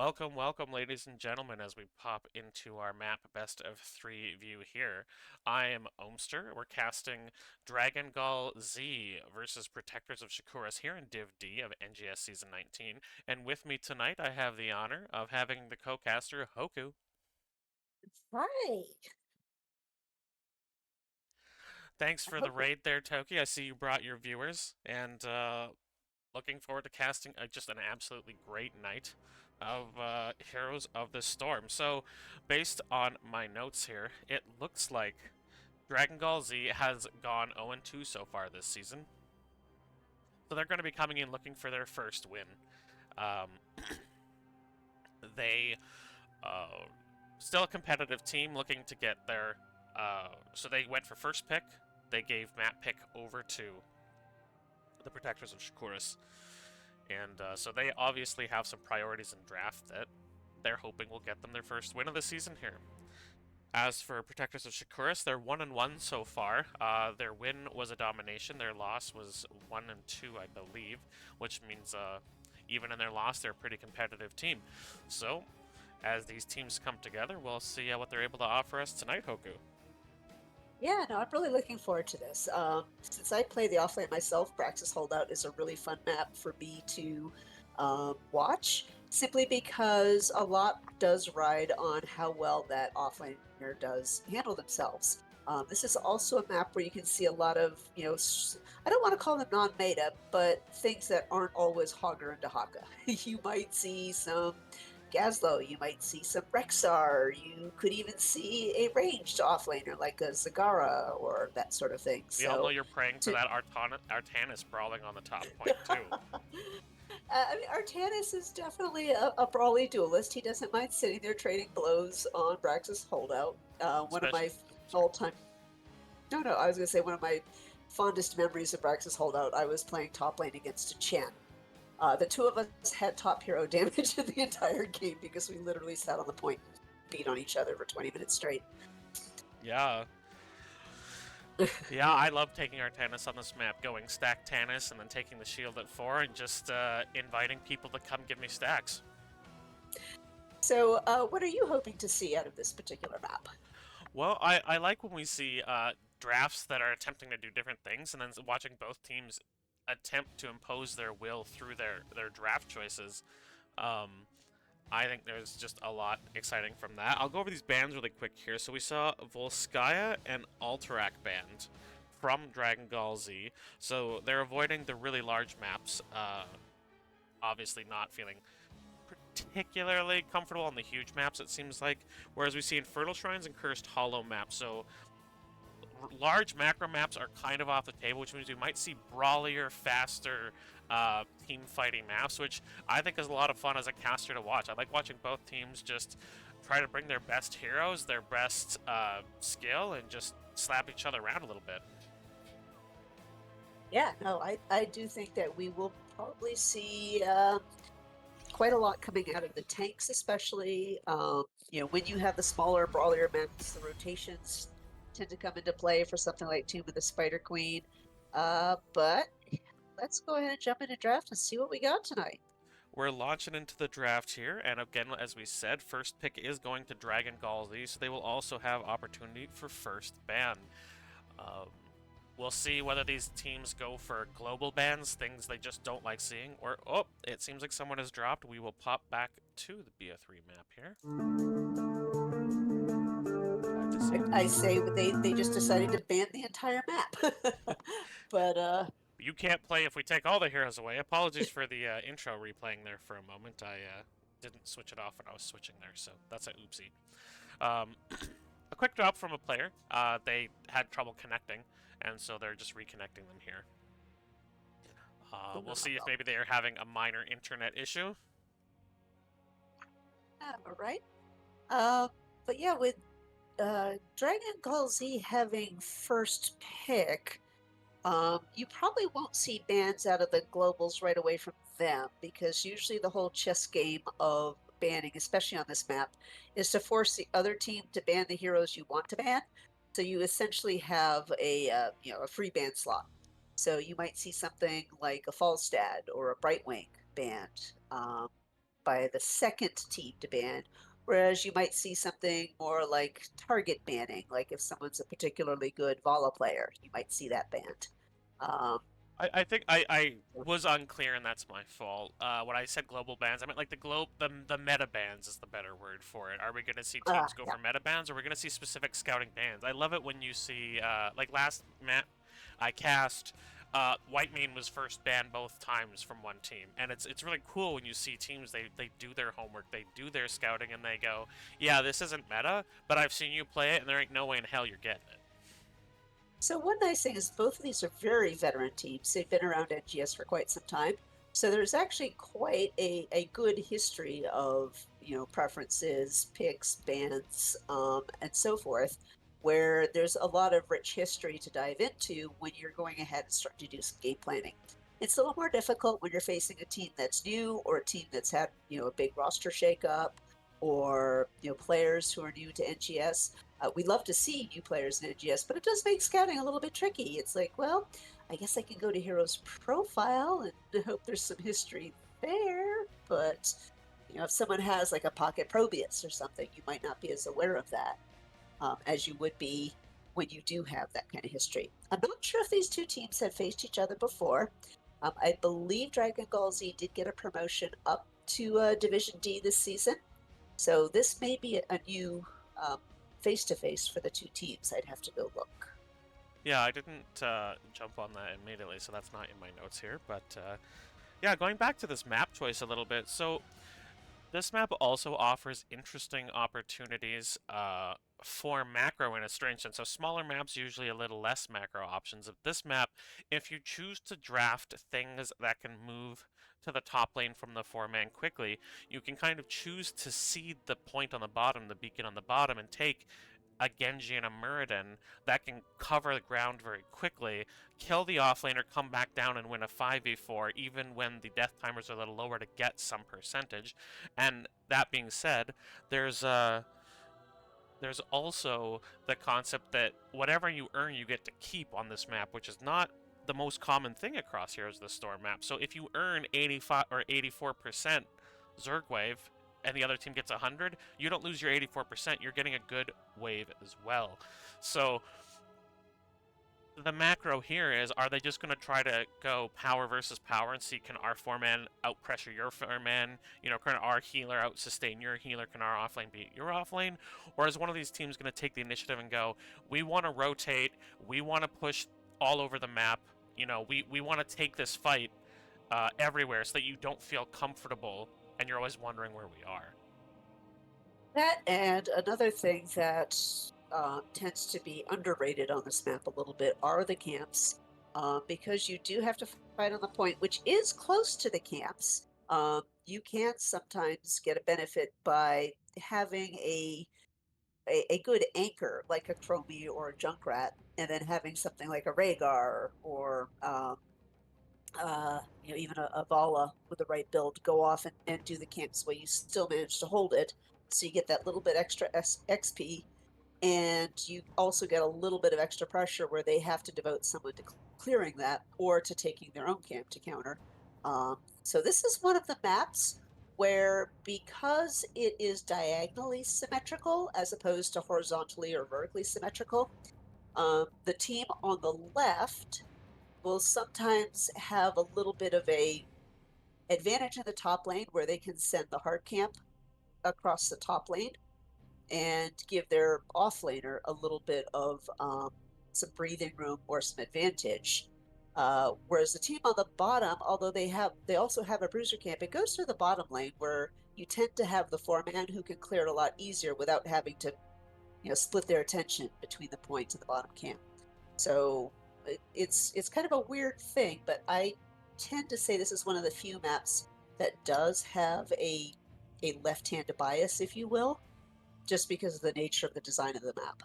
Welcome, welcome, ladies and gentlemen, as we pop into our map best of three view here. I am Omster. We're casting Dragon Gall Z versus Protectors of Shakuras here in Div D of NGS Season 19. And with me tonight, I have the honor of having the co-caster Hoku. Hi. Thanks I for the hope raid there, Toki. I see you brought your viewers, and looking forward to casting just an absolutely great night of Heroes of the Storm. So, based on my notes here, it looks like Dragon Gall Z has gone 0-2 so far this season. So they're going to be coming in looking for their first win. Um, they still a competitive team looking to get their. So they went for first pick. They gave map pick over to the Protectors of Shakuras. And so they obviously have some priorities in draft that they're hoping will get them their first win of the season here. As for Protectors of Shakuras, they're 1-1 so far. Their win was a domination. Their loss was 1-2, I believe, which means even in their loss, they're a pretty competitive team. So, as these teams come together, we'll see what they're able to offer us tonight, Hoku. Yeah, no, I'm really looking forward to this. Since I play the offlane myself, Praxis Holdout is a really fun map for me to watch, simply because a lot does ride on how well that offlaner does handle themselves. This is also a map where you can see a lot of, I don't want to call them non-meta, but things that aren't always Hogger and Dahaka. You might see some Gazlo, you might see some Rexar, you could even see a ranged offlaner like a Zagara or that sort of thing. We all know So, you're praying for to that Artanis brawling on the top point, too. I mean, Artanis is definitely a brawly duelist. He doesn't mind sitting there trading blows on Brax's holdout. One of Especially. my Sorry. all-time, no, no, I was going to say one of my fondest memories of Brax's holdout. I was playing top lane against a Chen. The two of us had top hero damage in the entire game because we literally sat on the point and beat on each other for 20 minutes straight. Yeah. Yeah, I love taking our Tannis on this map, going stack Tannis and then taking the shield at 4 and just inviting people to come give me stacks. So, what are you hoping to see out of this particular map? Well, I like when we see drafts that are attempting to do different things and then watching both teams attempt to impose their will through their draft choices. Um, I think there's just a lot exciting from that. I'll go over these bans really quick here. So we saw Volskaya and Alterac banned from Dragon Gall Z. So they're avoiding the really large maps. Obviously not feeling particularly comfortable on the huge maps, it seems like. Whereas we see Infernal Shrines and Cursed Hollow maps. So large macro maps are kind of off the table, which means we might see brawlier, faster team fighting maps, which I think is a lot of fun as a caster to watch. I like watching both teams just try to bring their best heroes, their best skill, and just slap each other around a little bit. Yeah, no, I do think that we will probably see quite a lot coming out of the tanks, especially. When you have the smaller, brawlier maps, the rotations tend to come into play for something like Tomb of the Spider Queen. But let's go ahead and jump into draft and see what we got tonight. We're launching into the draft here, and again, as we said, first pick is going to Dragon Gall Z, so they will also have opportunity for first ban. Um, we'll see whether these teams go for global bans, things they just don't like seeing, or, oh, it seems like someone has dropped. We will pop back to the BO3 map here. I say they just decided to ban the entire map. But You can't play if we take all the heroes away. Apologies for the intro replaying there for a moment. I didn't switch it off when I was switching there, so that's a oopsie. A quick drop from a player. They had trouble connecting, and so they're just reconnecting them here. We'll see if maybe they are having a minor internet issue. All right. Uh, but yeah, with Dragon Gall Z having first pick, you probably won't see bans out of the globals right away from them because usually the whole chess game of banning, especially on this map, is to force the other team to ban the heroes you want to ban. So you essentially have a a free ban slot. So you might see something like a Falstad or a Brightwing banned by the second team to ban, whereas you might see something more like target banning, like if someone's a particularly good Vala player, you might see that banned. Um, I think I was unclear, and that's my fault. When I said global bans, I meant like the meta bans is the better word for it. Are we going to see teams go yeah. for meta bans, or are we going to see specific scouting bans? I love it when you see like last map I cast. Whitemane was first banned both times from one team, and it's really cool when you see teams they do their homework, they do their scouting, and they go, yeah, this isn't meta, but I've seen you play it, and there ain't no way in hell you're getting it. So one nice thing is both of these are very veteran teams. They've been around NGS for quite some time. So there's actually quite a good history of, preferences, picks, bans, and so forth, where there's a lot of rich history to dive into when you're going ahead and start to do some game planning. It's a little more difficult when you're facing a team that's new or a team that's had, a big roster shakeup or, players who are new to NGS. We love to see new players in NGS, but it does make scouting a little bit tricky. It's like, well, I guess I can go to Hero's profile and hope there's some history there. But, if someone has like a Pocket Probius or something, you might not be as aware of that as you would be when you do have that kind of history. I'm not sure if these two teams have faced each other before. I believe Dragon Gall Z did get a promotion up to Division D this season. So this may be a new face to face for the two teams. I'd have to go look. Yeah, I didn't jump on that immediately, so that's not in my notes here. But yeah, going back to this map choice a little bit. So this map also offers interesting opportunities for macro in a strange sense. So smaller maps usually a little less macro options. Of this map, if you choose to draft things that can move to the top lane from the 4-man quickly, you can kind of choose to seed the point on the bottom, the beacon on the bottom, and take a Genji and a Muradin that can cover the ground very quickly, kill the offlaner, come back down and win a 5v4, even when the death timers are a little lower to get some percentage. And that being said, there's there's also the concept that whatever you earn, you get to keep on this map, which is not the most common thing across Heroes of the Storm map. So if you earn 85 or 84% Zerg wave and the other team gets 100, you don't lose your 84%. You're getting a good wave as well. So the macro here is, are they just going to try to go power versus power and see can our 4-man out pressure your 4-man? Can our healer out sustain your healer? Can our offlane beat your offlane? Or is one of these teams going to take the initiative and go, we want to rotate, we want to push all over the map, we want to take this fight everywhere so that you don't feel comfortable and you're always wondering where we are. That and another thing that tends to be underrated on this map a little bit are the camps, because you do have to fight on the point, which is close to the camps. You can sometimes get a benefit by having a good anchor like a Chromie or a Junkrat, and then having something like a Rhaegar or even a Vala with the right build go off and do the camps where you still manage to hold it. So you get that little bit extra XP, and you also get a little bit of extra pressure where they have to devote someone to clearing that or to taking their own camp to counter. So this is one of the maps where, because it is diagonally symmetrical as opposed to horizontally or vertically symmetrical, the team on the left will sometimes have a little bit of a advantage in the top lane where they can send the hard camp across the top lane and give their offlaner a little bit of some breathing room or some advantage. Whereas the team on the bottom, although they also have a bruiser camp, it goes through the bottom lane where you tend to have the 4-man who can clear it a lot easier without having to, split their attention between the point and the bottom camp. So it's kind of a weird thing, but tend to say this is one of the few maps that does have a left-handed bias, if you will, just because of the nature of the design of the map.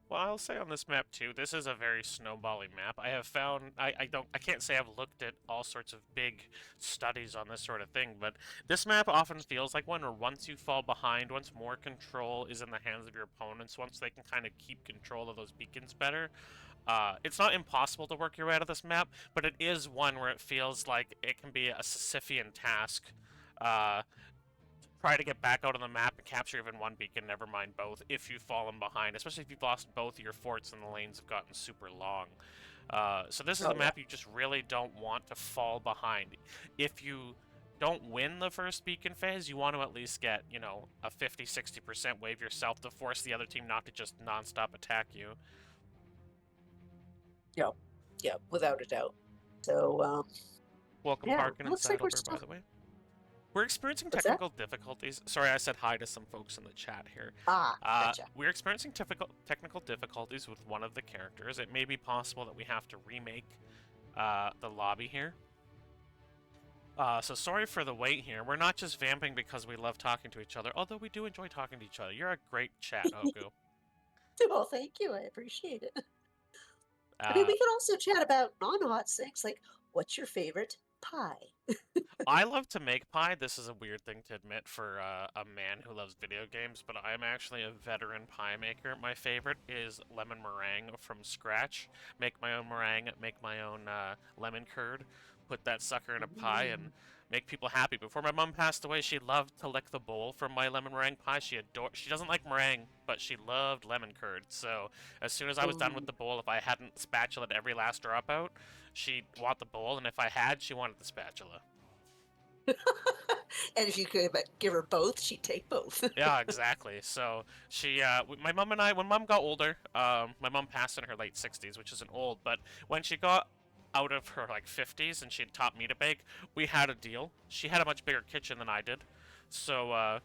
Well, I'll say on this map too, this is a very snowbally map. I have found I can't say I've looked at all sorts of big studies on this sort of thing, but this map often feels like one where once you fall behind, once more control is in the hands of your opponents, once they can kind of keep control of those beacons better, it's not impossible to work your way out of this map, but it is one where it feels like it can be a Sisyphean task. Uh, Try to get back out on the map and capture even one beacon, never mind both, if you've fallen behind, especially if you've lost both of your forts and the lanes have gotten super long. So this is Oh a yeah. map you just really don't want to fall behind. If you don't win the first beacon phase, you want to at least get, you know, a 50-60% wave yourself to force the other team not to just non-stop attack you. Yeah. Yeah, without a doubt. So Welcome, yeah, Harkin it and looks like we're Seidelberg, by still. the way. We're experiencing What's that? technical difficulties. Sorry, I said hi to some folks in the chat here. Ah, gotcha. We're experiencing technical difficulties with one of the characters. It may be possible that we have to remake the lobby here. So sorry for the wait here. We're not just vamping because we love talking to each other, although we do enjoy talking to each other. You're a great chat, Hoku. Well, thank you. I appreciate it. I mean, Uh, we could also chat about non-hot things like what's your favorite pie? I love to make pie. This is a weird thing to admit for a man who loves video games, but I'm actually a veteran pie maker. My favorite is lemon meringue from scratch. Make my own meringue, make my own lemon curd, put that sucker in a pie, and Mm. make people happy. Before my mom passed away, she loved to lick the bowl from my lemon meringue pie. She doesn't like meringue, but she loved lemon curd. So as soon as I was done with Ooh. the bowl, if I hadn't spatulaed every last drop out, she'd want the bowl, and if I had, she wanted the spatula. And if you could give her both, she'd take both. Yeah, exactly. So my mom and I, when mom got older, my mom passed in her late 60s, which isn't old, but when she got out of her like 50s and she had taught me to bake, we had a deal. She had a much bigger kitchen than I did, so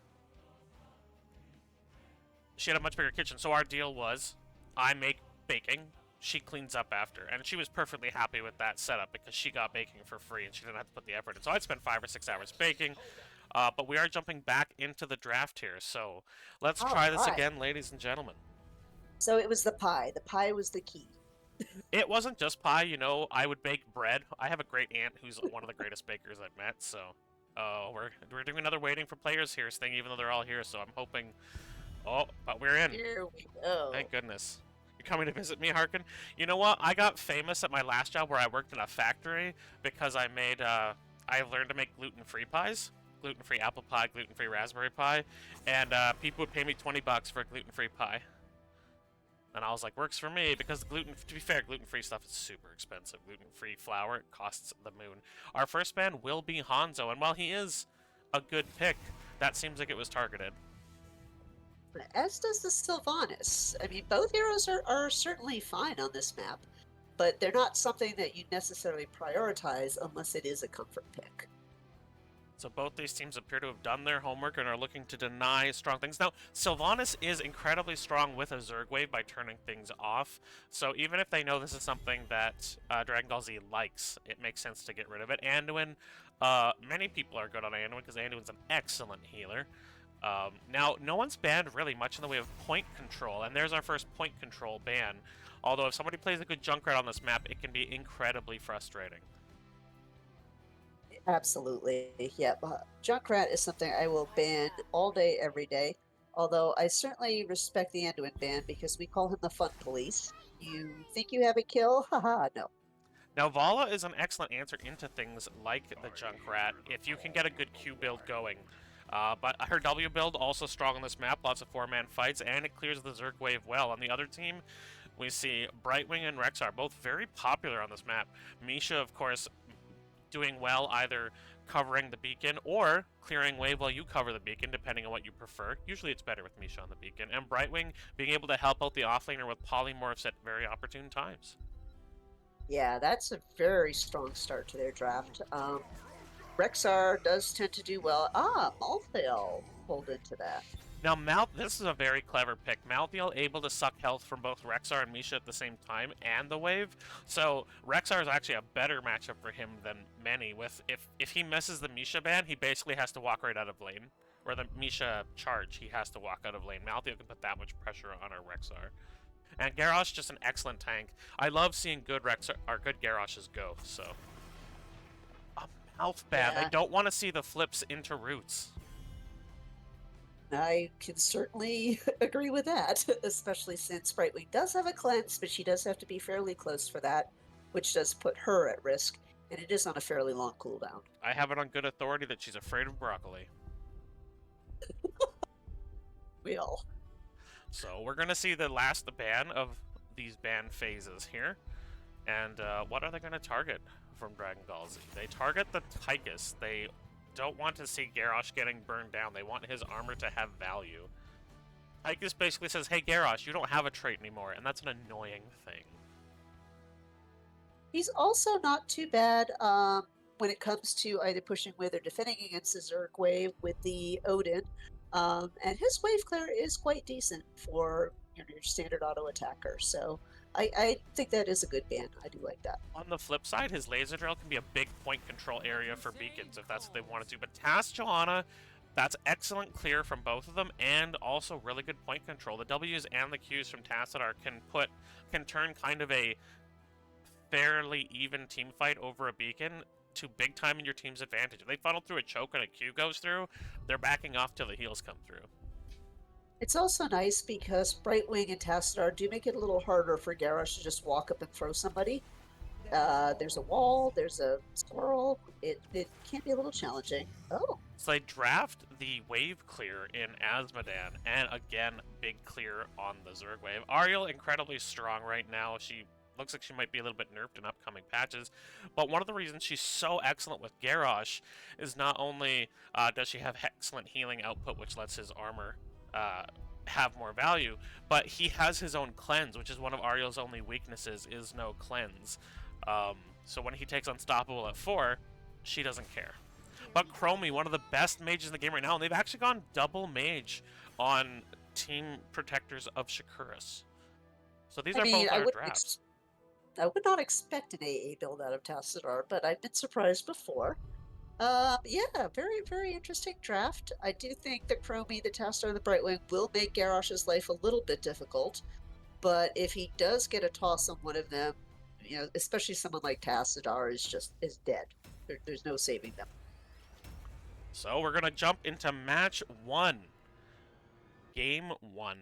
she had a much bigger kitchen. So our deal was, I make baking, she cleans up after, and she was perfectly happy with that setup because she got baking for free and she didn't have to put the effort in. So I'd spend 5 or 6 hours baking. But we are jumping back into the draft here, so let's All try this right. again, ladies and gentlemen. So it was the pie. The pie was the key. It wasn't just pie, you know, I would bake bread. I have a great aunt who's one of the greatest bakers I've met, so we're doing another waiting for players here thing, even though they're all here, so I'm hoping. Oh, but we're in. Here we go. Thank goodness. You're coming to visit me, Harkin? You know what? I got famous at my last job where I worked in a factory because I learned to make gluten-free pies. Gluten-free apple pie, gluten-free raspberry pie, and people would pay me $20 for a gluten-free pie. And I was like, works for me because to be fair, gluten-free stuff is super expensive. Gluten-free flour, it costs the moon. Our first man will be Hanzo, and while he is a good pick, that seems like it was targeted. As does the Sylvanas. I mean, both heroes are certainly fine on this map, but they're not something that you necessarily prioritize unless it is a comfort pick. So both these teams appear to have done their homework and are looking to deny strong things. Now, Sylvanas is incredibly strong with a Zerg Wave by turning things off. So even if they know this is something that Dragon Ball Z likes, it makes sense to get rid of it. Anduin, many people are good on Anduin because Anduin's an excellent healer. Now, no one's banned really much in the way of point control, and there's our first point control ban. Although if somebody plays a good Junkrat on this map, it can be incredibly frustrating. Absolutely. Yep. Junkrat is something I will ban all day, every day. Although I certainly respect the Anduin ban because we call him the fun police. You think you have a kill? Haha, no. Now, Vala is an excellent answer into things like the Junkrat if you can get a good Q build going. But her W build also strong on this map, lots of 4-man fights, and it clears the Zerg wave well. On the other team, we see Brightwing and Rexar, both very popular on this map. Misha, of course, doing well either covering the beacon or clearing wave while you cover the beacon, depending on what you prefer. Usually it's better with Misha on the beacon. And Brightwing being able to help out the offlaner with polymorphs at very opportune times. Yeah, that's a very strong start to their draft. Rexar does tend to do well. Ah, Malthael pulled into that. Now, this is a very clever pick. Malthael able to suck health from both Rexar and Misha at the same time, and the wave. So Rexar is actually a better matchup for him than many. With if he misses the Misha ban, he basically has to walk right out of lane. Or the Misha charge, he has to walk out of lane. Malthael can put that much pressure on our Rexar. And Garrosh just an excellent tank. I love seeing good Rexar or good Garroshes go. So a mouth ban. I Yeah, don't want to see the flips into roots. I can certainly agree with that, especially since Brightwing does have a cleanse, but she does have to be fairly close for that, which does put her at risk, and it is on a fairly long cooldown. I have it on good authority that she's afraid of broccoli. We all. So we're going to see the last ban of these ban phases here. And what are they going to target from Dragon Gall Z? They target the Tychus. They don't want to see Garrosh getting burned down. They want his armor to have value. Tychus basically says, hey Garrosh, you don't have a trait anymore, and that's an annoying thing. He's also not too bad when it comes to either pushing with or defending against the Zerg wave with the Odin. And his wave clear is quite decent for your standard auto attacker. So I think that is a good ban. I do like that. On the flip side, his laser drill can be a big point control area for beacons if that's what they want to do. But Task Johanna, that's excellent clear from both of them, and also really good point control. The W's and the Q's from Tassadar can turn kind of a fairly even team fight over a beacon to big time in your team's advantage. If they funnel through a choke and a Q goes through, they're backing off till the heals come through. It's also nice because Brightwing and Tassadar do make it a little harder for Garrosh to just walk up and throw somebody. There's a wall, there's a squirrel. It can be a little challenging. Oh. So they draft the wave clear in Azmodan, and again, big clear on the Zerg wave. Ariel, incredibly strong right now. She looks like she might be a little bit nerfed in upcoming patches, but one of the reasons she's so excellent with Garrosh is not only does she have excellent healing output, which lets his armor have more value, but he has his own cleanse, which is one of Ariel's only weaknesses, is no cleanse. So when he takes Unstoppable at 4, she doesn't care. But Chromie, one of the best mages in the game right now, and they've actually gone double mage on Team Protectors of Shakuras. So these are both our drafts. I would not expect an AA build out of Tassadar, but I've been surprised before. Yeah, very, very interesting draft. I do think the Chromie, the Tassadar, and the Brightwing will make Garrosh's life a little bit difficult, but if he does get a toss on one of them, you know, especially someone like Tassadar is dead. There's no saving them. So we're gonna jump into match 1. Game 1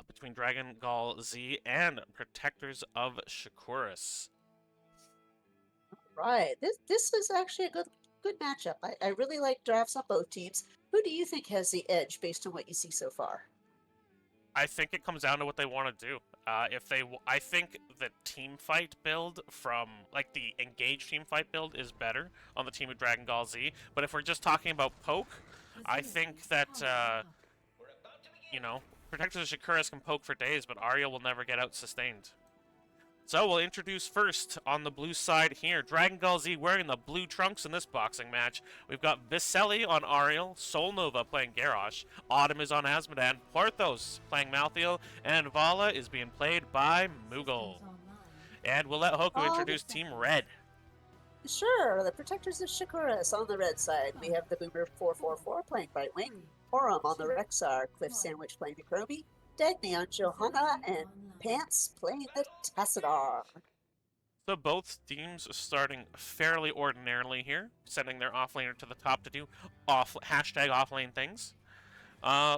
between Dragon Gall Z and Protectors of Shakuras. Right. This is actually a good matchup. I really like drafts on both teams. Who do you think has the edge based on what you see so far? I think it comes down to what they want to do. I think the team fight build from, like, the engaged team fight build is better on the team of Dragon Gall Z. But if we're just talking about poke, I think that, you know, Protectors of Shakuras can poke for days, but Ariel will never get out sustained. So we'll introduce first on the blue side here, Dragon Gall Z wearing the blue trunks in this boxing match. We've got Viselli on Ariel, Solnova playing Garrosh, Autumn is on Azmodan, Porthos playing Malthael, and Vala is being played by Moogle. And we'll let Hoku introduce Team Red. Sure, the Protectors of Shakuras on the red side. We have the Boomer 444 playing Brightwing, Orum on the Rexar, Cliff Sandwich playing the Chromie, Dagny on Johanna, and Pants playing the Tassadar. So both teams are starting fairly ordinarily here, sending their offlaner to the top to do hashtag offlane things.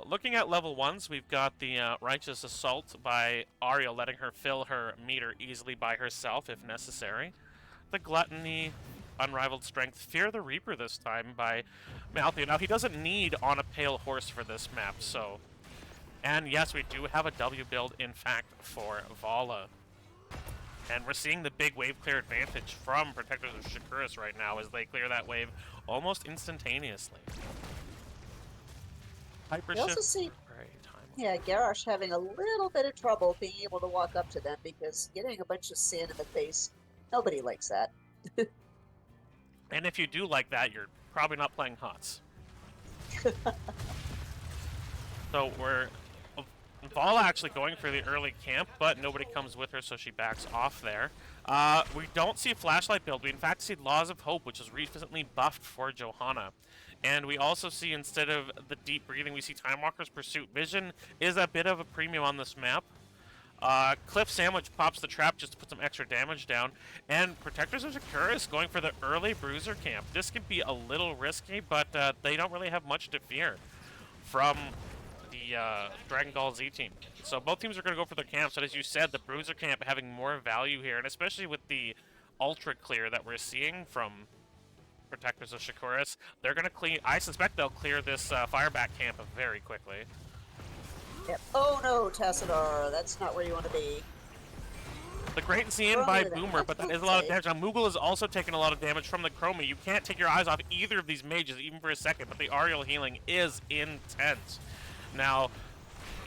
Looking at level 1s, we've got the Righteous Assault by Ariel, letting her fill her meter easily by herself if necessary. The Gluttony, Unrivaled Strength, Fear the Reaper this time by Malthael. Now, he doesn't need On a Pale Horse for this map, so... And yes, we do have a W build, in fact, for Vala. And we're seeing the big wave clear advantage from Protectors of Shakuras right now as they clear that wave almost instantaneously. Hyper We also shift. see, Time. yeah, Garrosh having a little bit of trouble being able to walk up to them because getting a bunch of sand in the face, nobody likes that. And if you do like that, you're probably not playing HOTS. So we're Vala actually going for the early camp, but nobody comes with her, so she backs off there. We don't see a flashlight build. We in fact see Laws of Hope, which is recently buffed for Johanna. And we also see, instead of the deep breathing, we see Time Walker's Pursuit. Vision is a bit of a premium on this map. Cliff Sandwich pops the trap just to put some extra damage down. And Protectors of Shakuras going for the early Bruiser camp. This could be a little risky, but they don't really have much to fear from the Dragon Gall Z team. So both teams are going to go for their camps, but as you said, the Bruiser camp having more value here, and especially with the Ultra Clear that we're seeing from Protectors of Shakuras, they're going to clean. I suspect they'll clear this Fireback camp very quickly. Yep. Oh no, Tassadar, that's not where you want to be. The Great Xian by Boomer, but that is a lot of damage. Now, Moogle is also taking a lot of damage from the Chromie. You can't take your eyes off either of these mages, even for a second, but the Ariel healing is intense. Now,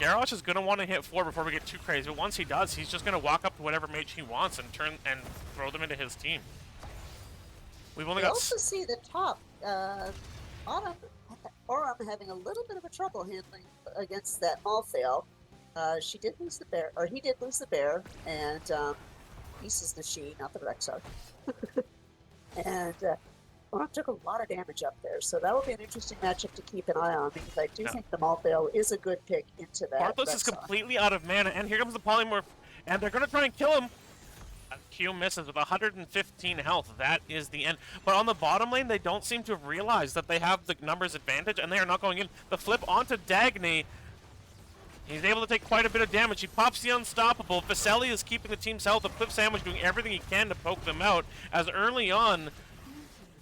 Garrosh is going to want to hit 4 before we get too crazy, but once he does, he's just going to walk up to whatever mage he wants and turn and throw them into his team. We've only got... also see the top. Autumn having a little bit of a trouble handling against that Malthael. She did lose the bear, or he did lose the bear, and pieces the she, not the Rexar. And Autumn took a lot of damage up there, so that will be an interesting matchup to keep an eye on, because I do think the Malthael is a good pick into that. Porthos is completely out of mana, and here comes the Polymorph, and they're going to try and kill him. Q misses with 115 health. That is the end. But on the bottom lane, they don't seem to have realized that they have the numbers advantage, and they are not going in. The flip onto Dagny. He's able to take quite a bit of damage. He pops the Unstoppable. Viselli is keeping the team's health. The Cliff Sandwich doing everything he can to poke them out. As early on...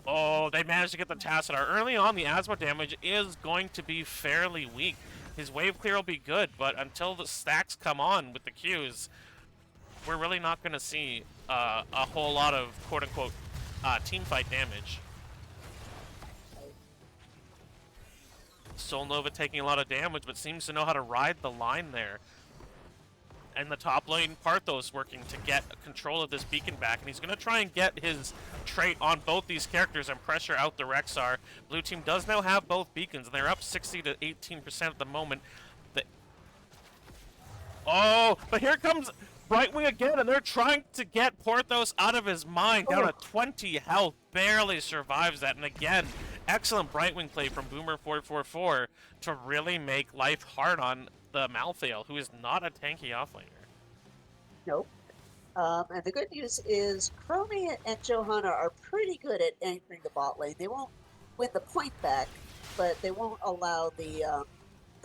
Oh, they managed to get the Tassadar. Early on, the Asthma damage is going to be fairly weak. His wave clear will be good, but until the stacks come on with the Qs, we're really not going to see a whole lot of quote-unquote teamfight damage. Soul Nova taking a lot of damage, but seems to know how to ride the line there. And the top lane, Parthos working to get control of this beacon back, and he's going to try and get his trait on both these characters and pressure out the Rexar. Blue team does now have both beacons, and they're up 60 to 18% at the moment. Oh, but here comes Brightwing again, and they're trying to get Porthos out of his mind. Down at 20 health, barely survives that. And again, excellent Brightwing play from Boomer444 to really make life hard on the Malthael, who is not a tanky offlaner. Nope. And the good news is Chromie and Johanna are pretty good at anchoring the bot lane. They won't win the point back, but they won't allow the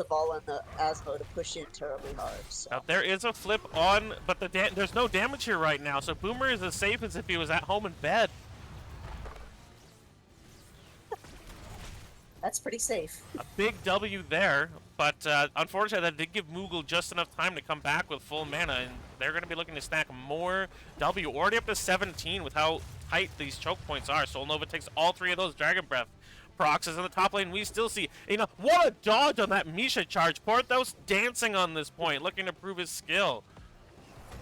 Vala and the Asmo to push in terribly hard. So. Now, there is a flip on, but there's no damage here right now, so Boomer is as safe as if he was at home in bed. That's pretty safe. A big W there, but unfortunately that did give Moogle just enough time to come back with full mana, and they're going to be looking to stack more W. Already up to 17 with how tight these choke points are. Soul Nova takes all 3 of those Dragon Breath. Prox is in the top lane. We still see, what a dodge on that Misha charge. Porthos dancing on this point, looking to prove his skill.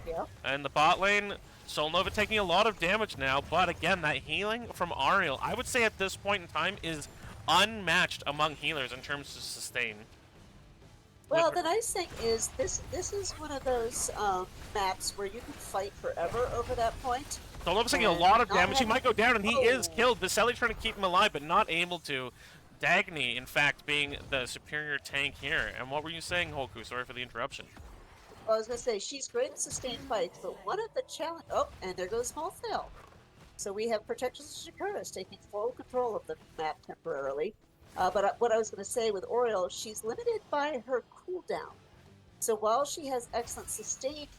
Yeah. And the bot lane, Soul Nova taking a lot of damage now, but again, that healing from Ariel, I would say at this point in time, is unmatched among healers in terms of sustain. Well, the nice thing is this is one of those maps where you can fight forever over that point. Soul Nova's taking a lot of damage. He might go down, and he is killed. Viselli trying to keep him alive, but not able to. Dagny, in fact, being the superior tank here. And what were you saying, Hoku? Sorry for the interruption. Well, I was going to say, she's great at sustained fights, but one of the challenge... Oh, and there goes Malthael. So we have Protectors of Shakuras taking full control of the map temporarily. But what I was going to say with Oriel, she's limited by her cooldown. So while she has excellent sustained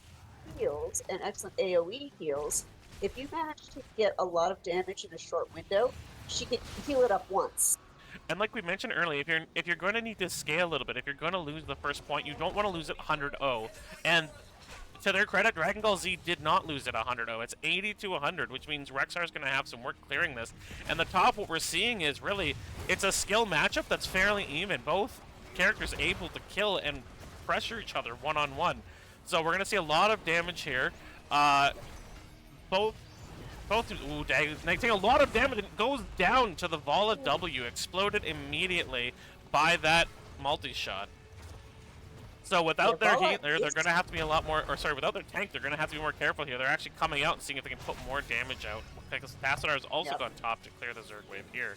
heals and excellent AoE heals, if you manage to get a lot of damage in a short window, she can heal it up once. And like we mentioned earlier, if you're going to need to scale a little bit, if you're going to lose the first point, you don't want to lose it 100-0. And to their credit, Dragon Gall Z did not lose it 100-0. It's 80 to 100, which means Rexar is going to have some work clearing this. And the top, what we're seeing is really, it's a skill matchup that's fairly even. Both characters able to kill and pressure each other one-on-one. So we're going to see a lot of damage here. Both, ooh, they take a lot of damage, and it goes down to the Vala W, exploded immediately by that multi-shot. So Yeah, without their Vala healer, they're is. going to have to be a lot more, or sorry, without their tank, they're going to have to be more careful here. They're actually coming out and seeing if they can put more damage out. Because Tassadar has also Yep. gone top to clear the Zerg wave here.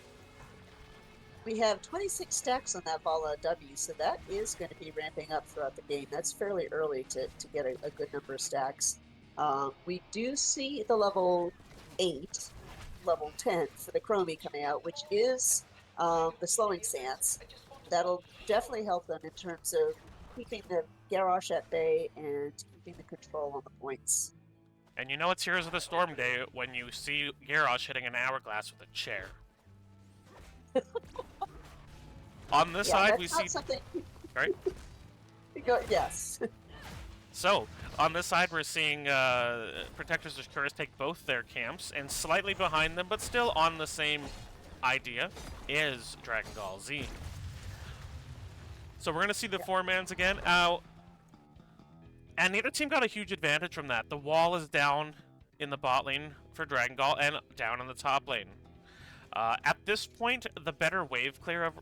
We have 26 stacks on that Vala W, so that is going to be ramping up throughout the game. That's fairly early to get a good number of stacks. We do see the level 8, level 10 for the Chromie coming out, which is the slowing stance. That'll definitely help them in terms of keeping the Garrosh at bay and keeping the control on the points. And you know it's Heroes of the Storm Day when you see Garrosh hitting an hourglass with a chair. On this Yeah, side, we that's see... not something. Right? Yes. So, on this side, we're seeing Protectors of Shakuras take both their camps, and slightly behind them, but still on the same idea, is Dragon Gall Z. So we're going to see the four-mans again. And neither team got a huge advantage from that. The wall is down in the bot lane for Dragon Gall and down in the top lane. At this point, the better wave clear of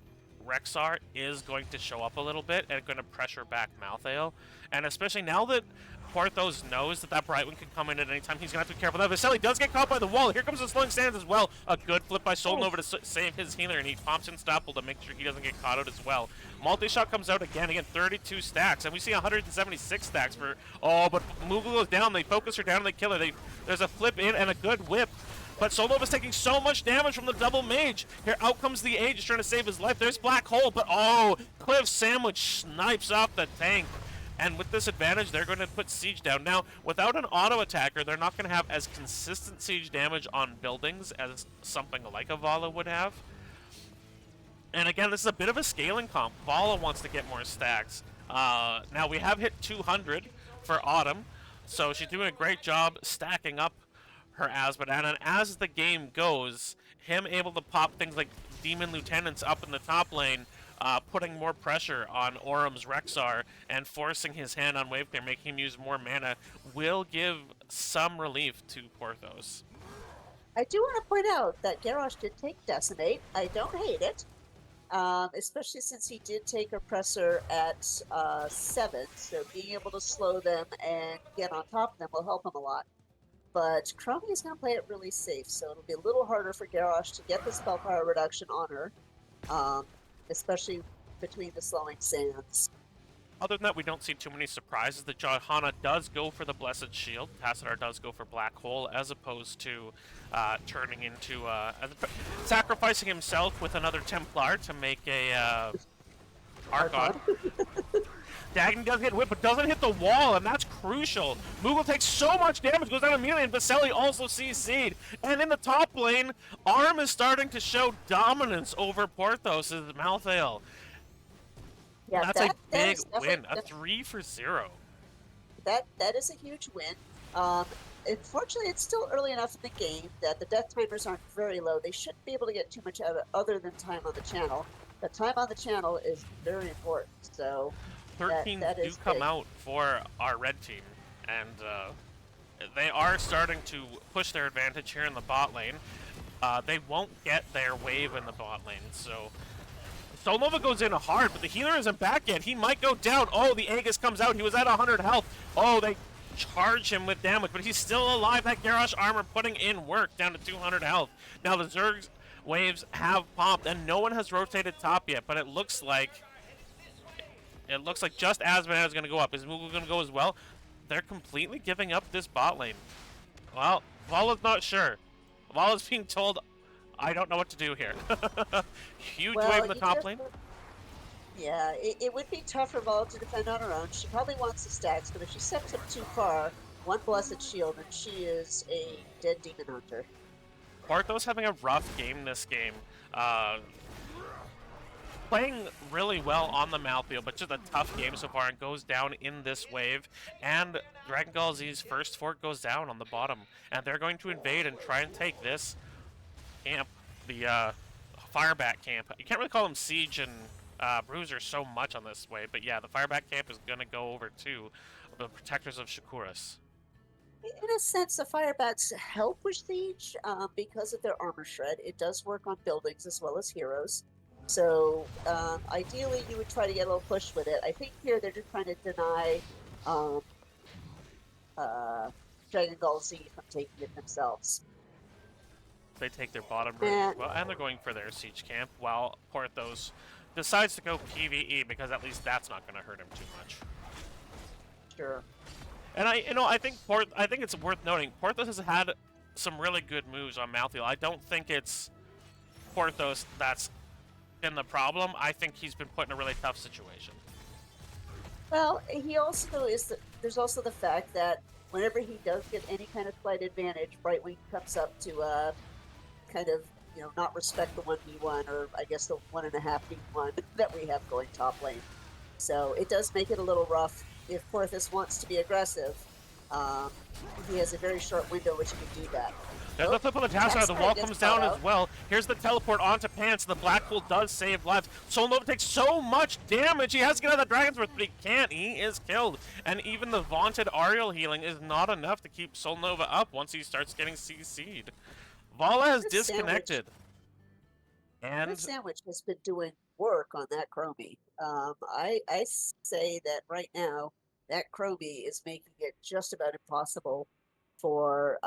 Rexar is going to show up a little bit and going to pressure back Malthael. And especially now that Porthos knows that Brightwing can come in at any time, he's going to have to be careful. Now, Veseli does get caught by the wall. Here comes the slowing stands as well. A good flip by Solnova to save his healer, and he pops Unstoppable to make sure he doesn't get caught out as well. Multi-shot comes out again, 32 stacks, and we see 176 stacks for... Oh, but Moogle goes down, they focus her down, and they kill her. There's a flip in and a good whip. But Solnova's taking so much damage from the double mage. Here out comes the Aegis trying to save his life. There's Black Hole, but oh, Cliff Sandwich snipes off the tank. And with this advantage, they're going to put siege down. Now, without an auto attacker, they're not going to have as consistent siege damage on buildings as something like a Vala would have. And again, this is a bit of a scaling comp. Vala wants to get more stacks. Now, we have hit 200 for Autumn, so she's doing a great job stacking up her Asmodan, and as the game goes, him able to pop things like Demon Lieutenants up in the top lane, putting more pressure on Orum's Rexar and forcing his hand on wave clear, making him use more mana, will give some relief to Porthos. I do want to point out that Garrosh did take Decimate. I don't hate it, especially since he did take Oppressor at 7, so being able to slow them and get on top of them will help him a lot. But Chromie is going to play it really safe, so it'll be a little harder for Garrosh to get the spell power reduction on her, especially between the slowing sands. Other than that, we don't see too many surprises. The Johanna does go for the Blessed Shield. Tassadar does go for Black Hole, as opposed to turning into... sacrificing himself with another Templar to make a Archon. Dagon does hit whip, but doesn't hit the wall, and that's crucial. Moogle takes so much damage, goes down immediately, and Veseli also sees Seed. And in the top lane, Arm is starting to show dominance over Porthos' Malthael. Yeah, That's a big is win, a 3-for-0. That is a huge win. Unfortunately, it's still early enough in the game that the death timers aren't very low. They shouldn't be able to get too much out of it other than time on the channel. But time on the channel is very important, so... 13 that do come out for our red team, and they are starting to push their advantage here in the bot lane. They won't get their wave in the bot lane, so Solnova goes in hard, but the healer isn't back yet. He might go down. Oh, the Aegis comes out. He was at 100 health. Oh, they charge him with damage, but he's still alive. That Garrosh armor putting in work down to 200 health. Now the Zerg's waves have popped, and no one has rotated top yet, but it looks like just Asmodan is going to go up. Is Moogle going to go as well? They're completely giving up this bot lane. Well, Vala's not sure. Vala's being told, I don't know what to do here. Huge wave in the top lane. Yeah, it would be tough for Vala to defend on her own. She probably wants the stacks, but if she steps up too far, one Blessed Shield, and she is a dead demon hunter. Porthos having a rough game this game. Playing really well on the Malthael, but just a tough game so far, and goes down in this wave. And Dragon Gall Z's first fork goes down on the bottom, and they're going to invade and try and take this camp, the Firebat camp. You can't really call them Siege and Bruiser so much on this wave, but yeah, the Firebat camp is going to go over to the Protectors of Shakuras. In a sense, the Firebats help with Siege because of their armor shred. It does work on buildings as well as heroes. So ideally, you would try to get a little push with it. I think here they're just trying to deny um, uh, Dragon Gall Z from taking it themselves. They take their bottom bridge as And well, and they're going for their siege camp, while Porthos decides to go PvE because at least that's not going to hurt him too much. sure. And I think it's worth noting, Porthos has had some really good moves on Malthael. I don't think it's Porthos that's been the problem. I think he's been put in a really tough situation. Well, he also is. There's also the fact that whenever he does get any kind of slight advantage, Brightwing comes up to kind of not respect the 1v1, or I guess the 1.5v1 that we have going top lane. So it does make it a little rough if Porthos wants to be aggressive. Um, he has a very short window which he can do that. There's Oh, the flip of the Tassar, the wall comes down as well. Here's the teleport onto Pants, the Black Hole does save lives. Solnova takes so much damage, he has to get out of the Dragon's Breath, but he can't, he is killed. And even the vaunted Ariel healing is not enough to keep Solnova up once he starts getting CC'd. Vala has disconnected. And Sandwich has been doing work on that Chromie. I say that right now, that Chromie is making it just about impossible for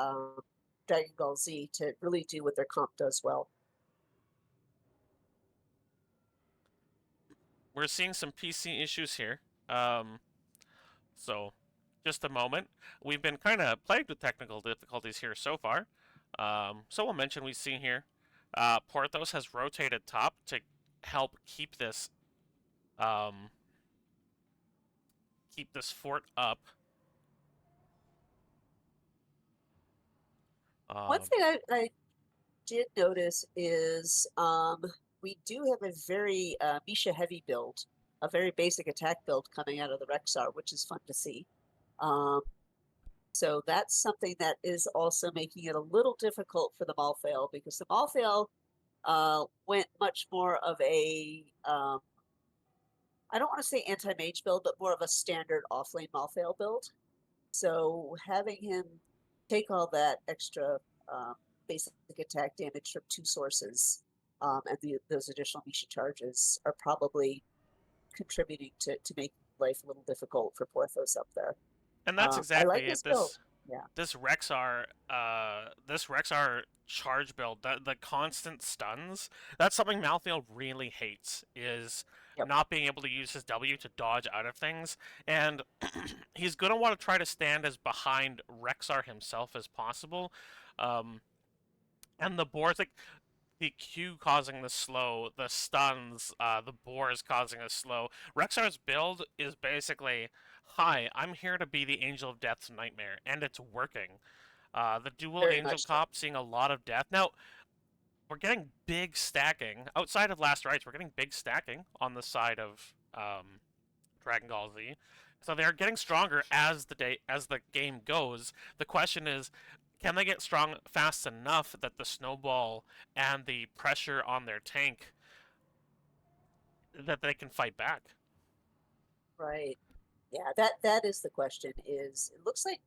Dragon Ball Z to really do what their comp does well. we're seeing some PC issues here. So, just a moment. We've been kind of plagued with technical difficulties here so far. So we'll mention we see here, Porthos has rotated top to help um, keep this fort up. One Um, thing I did notice is we do have a very Misha heavy build, a very basic attack build coming out of the Rexar, which is fun to see. Um, So that's something that is also making it a little difficult for the Malthael, because the Malthael went much more of a I don't want to say anti-mage build, but more of a standard offlane Malthael build. So having him take all that extra um, basic attack damage from two sources and those additional Misha charges are probably contributing to making life a little difficult for Porthos up there. and that's I like exactly it. his build. Yeah. This Rexar charge build, the constant stuns, that's something Malthael really hates, is Yep. not being able to use his W to dodge out of things, and he's gonna want to try to stand as behind Rexar himself as possible. Um, and the boards, like the Q causing the slow, the stuns, the boars causing a slow. Rexar's build is basically, hi, I'm here to be the Angel of Death's nightmare, and it's working. The dual Very Angel much so. Cop seeing a lot of death. Now, we're getting big stacking. Outside of Last Rites, we're getting big stacking on the side of Dragon Ball Z. So they're getting stronger as the game goes. The question is, can they get strong fast enough that the snowball and the pressure on their tank that they can fight back? Right. Yeah, that is the question. Is it looks like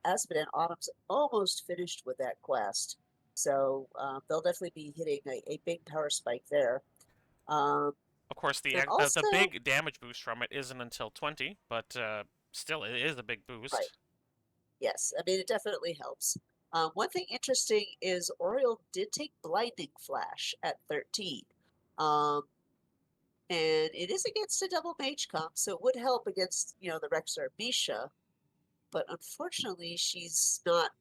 Aspen and Autumn's almost finished with that quest, so they'll definitely be hitting a big power spike there. Um, Of course, and the also, big damage boost from it isn't until 20, but still, it is a big right, boost. yes, I mean it definitely helps. One thing interesting is Oriole did take Blinding Flash at 13. Um, and it is against a double mage comp, so it would help against, the Rexar Misha, but unfortunately she's not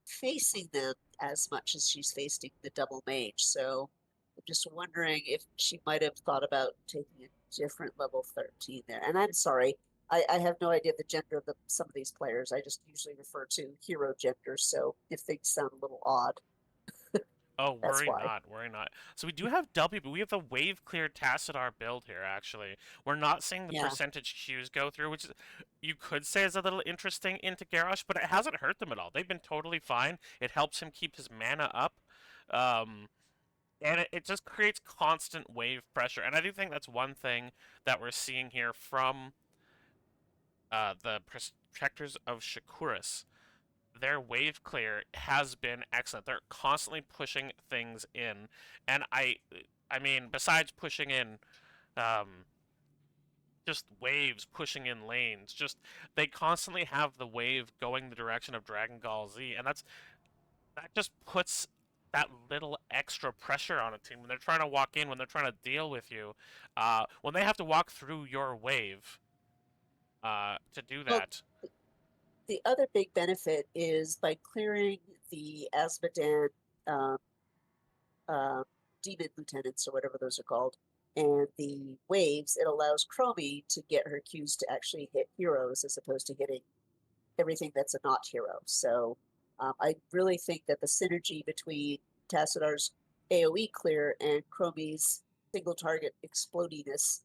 facing them as much as she's facing the double mage. So I'm just wondering if she might have thought about taking a different level 13 there. And I'm sorry, I have no idea the gender of some of these players. I just usually refer to hero genders. So if things sound a little odd, Oh, that's why. worry not. So we do have W, but we have a wave clear Tassadar build here, actually. We're not seeing the Yeah, percentage Qs go through, which is, you could say is a little interesting into Garrosh, but it hasn't hurt them at all. They've been totally fine. It helps him keep his mana up. Um, and it just creates constant wave pressure. And I do think that's one thing that we're seeing here from the Protectors of Shakuras. Their wave clear has been excellent. They're constantly pushing things in, and I mean, besides pushing in, um, just waves pushing in lanes, just they constantly have the wave going the direction of Dragon Gall Z, and that just puts that little extra pressure on a team when they're trying to walk in, when they're trying to deal with you, when they have to walk through your wave to do Well, that. the other big benefit is by clearing the Asmodan um, um, demon lieutenants or whatever those are called, and the waves, it allows Chromie to get her Qs to actually hit heroes as opposed to hitting everything that's a not hero. So I really think that the synergy between Tassidar's AoE clear and Chromie's single target explodiness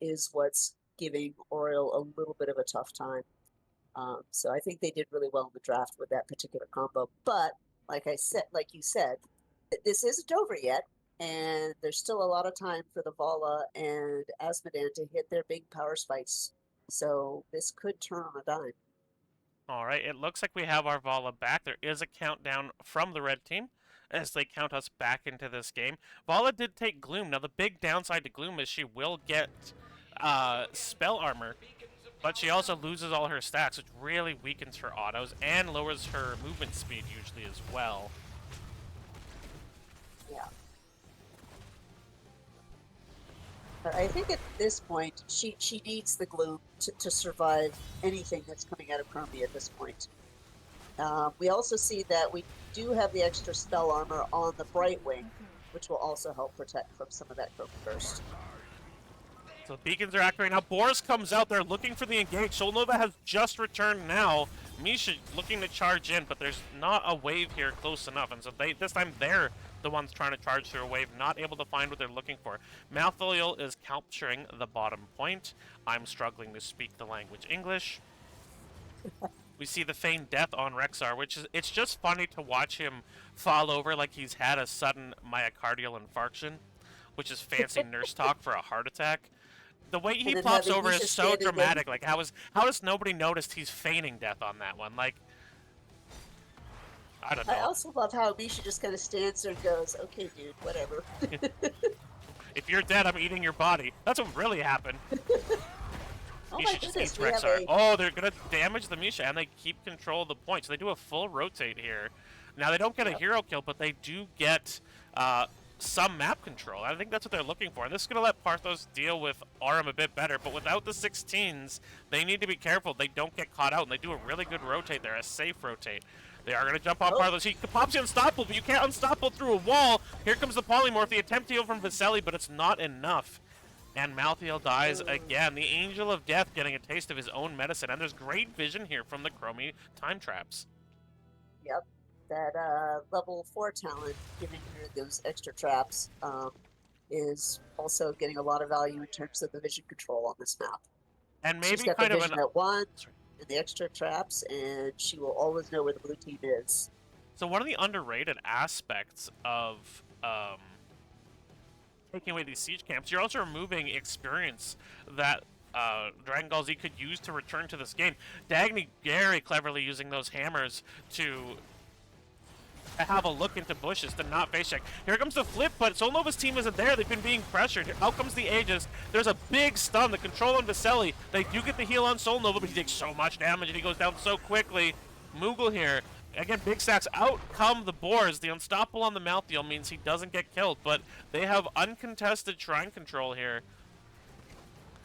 is what's giving Oriole a little bit of a tough time. So I think they did really well in the draft with that particular combo. But like you said, this isn't over yet, and there's still a lot of time for the Vala and Asmodan to hit their big power spikes. So this could turn on a dime. All right, it looks like we have our Vala back. There is a countdown from the red team as they count us back into this game. Vala did take Gloom. Now, the big downside to Gloom is she will get spell armor, but she also loses all her stacks, which really weakens her autos and lowers her movement speed usually as well. Yeah. But I think at this point, she needs the glue to survive anything that's coming out of Chromie at this point. We also see that we do have the extra spell armor on the Brightwing, which will also help protect from some of that Chromie burst. So beacons are activating now. Boris comes out there looking for the engage. Solnova has just returned now. Misha looking to charge in, but there's not a wave here close enough. And so this time they're the ones trying to charge through a wave, not able to find what they're looking for. Maltholiel is capturing the bottom point. I'm struggling to speak the language English. We see the feigned death on Rexar, which is, it's just funny to watch him fall over like he's had a sudden myocardial infarction, which is fancy nurse talk for a heart attack. The way he pops over is so dramatic. Like, how has nobody noticed he's feigning death on that one? Like, I don't know. I also love how Misha just kind of stands there and goes, "Okay, dude, whatever." If you're dead, I'm eating your body. That's what really happened. Oh Misha my just goodness, eats we have Rexar. a... Oh, they're gonna damage the Misha, and they keep control of the point. So they do a full rotate here. Now they don't get a hero kill, but they do get some map control. I think that's what they're looking for. And this is going to let Parthos deal with Aurum a bit better, but without the 16s, they need to be careful they don't get caught out, and they do a really good rotate there, a safe rotate. They are going to jump on Parthos. He pops you unstoppable, but you can't unstoppable through a wall. Here comes the polymorph, the attempt to heal from Viselli, but it's not enough. And Malthael dies again. The Angel of Death getting a taste of his own medicine, and there's great vision here from the Chromie time traps. Yep. That level 4 talent, giving her those extra traps, is also getting a lot of value in terms of the vision control on this map. And maybe she's got kind the of vision at 1 and the extra traps, and she will always know where the blue team is. So one of the underrated aspects of taking away these siege camps, you're also removing experience that Dragon Gall Z could use to return to this game. Dagny very cleverly using those hammers to have a look into bushes to not face check. Here comes the flip, but Solnova's team isn't there. They've been being pressured. Out comes the Aegis. There's a big stun. The control on Viselli. They do get the heal on Solnova, but he takes so much damage and he goes down so quickly. Moogle here. Again, big stacks. Out come the Boars. The unstoppable on the Malthael means he doesn't get killed, but they have uncontested shrine control here.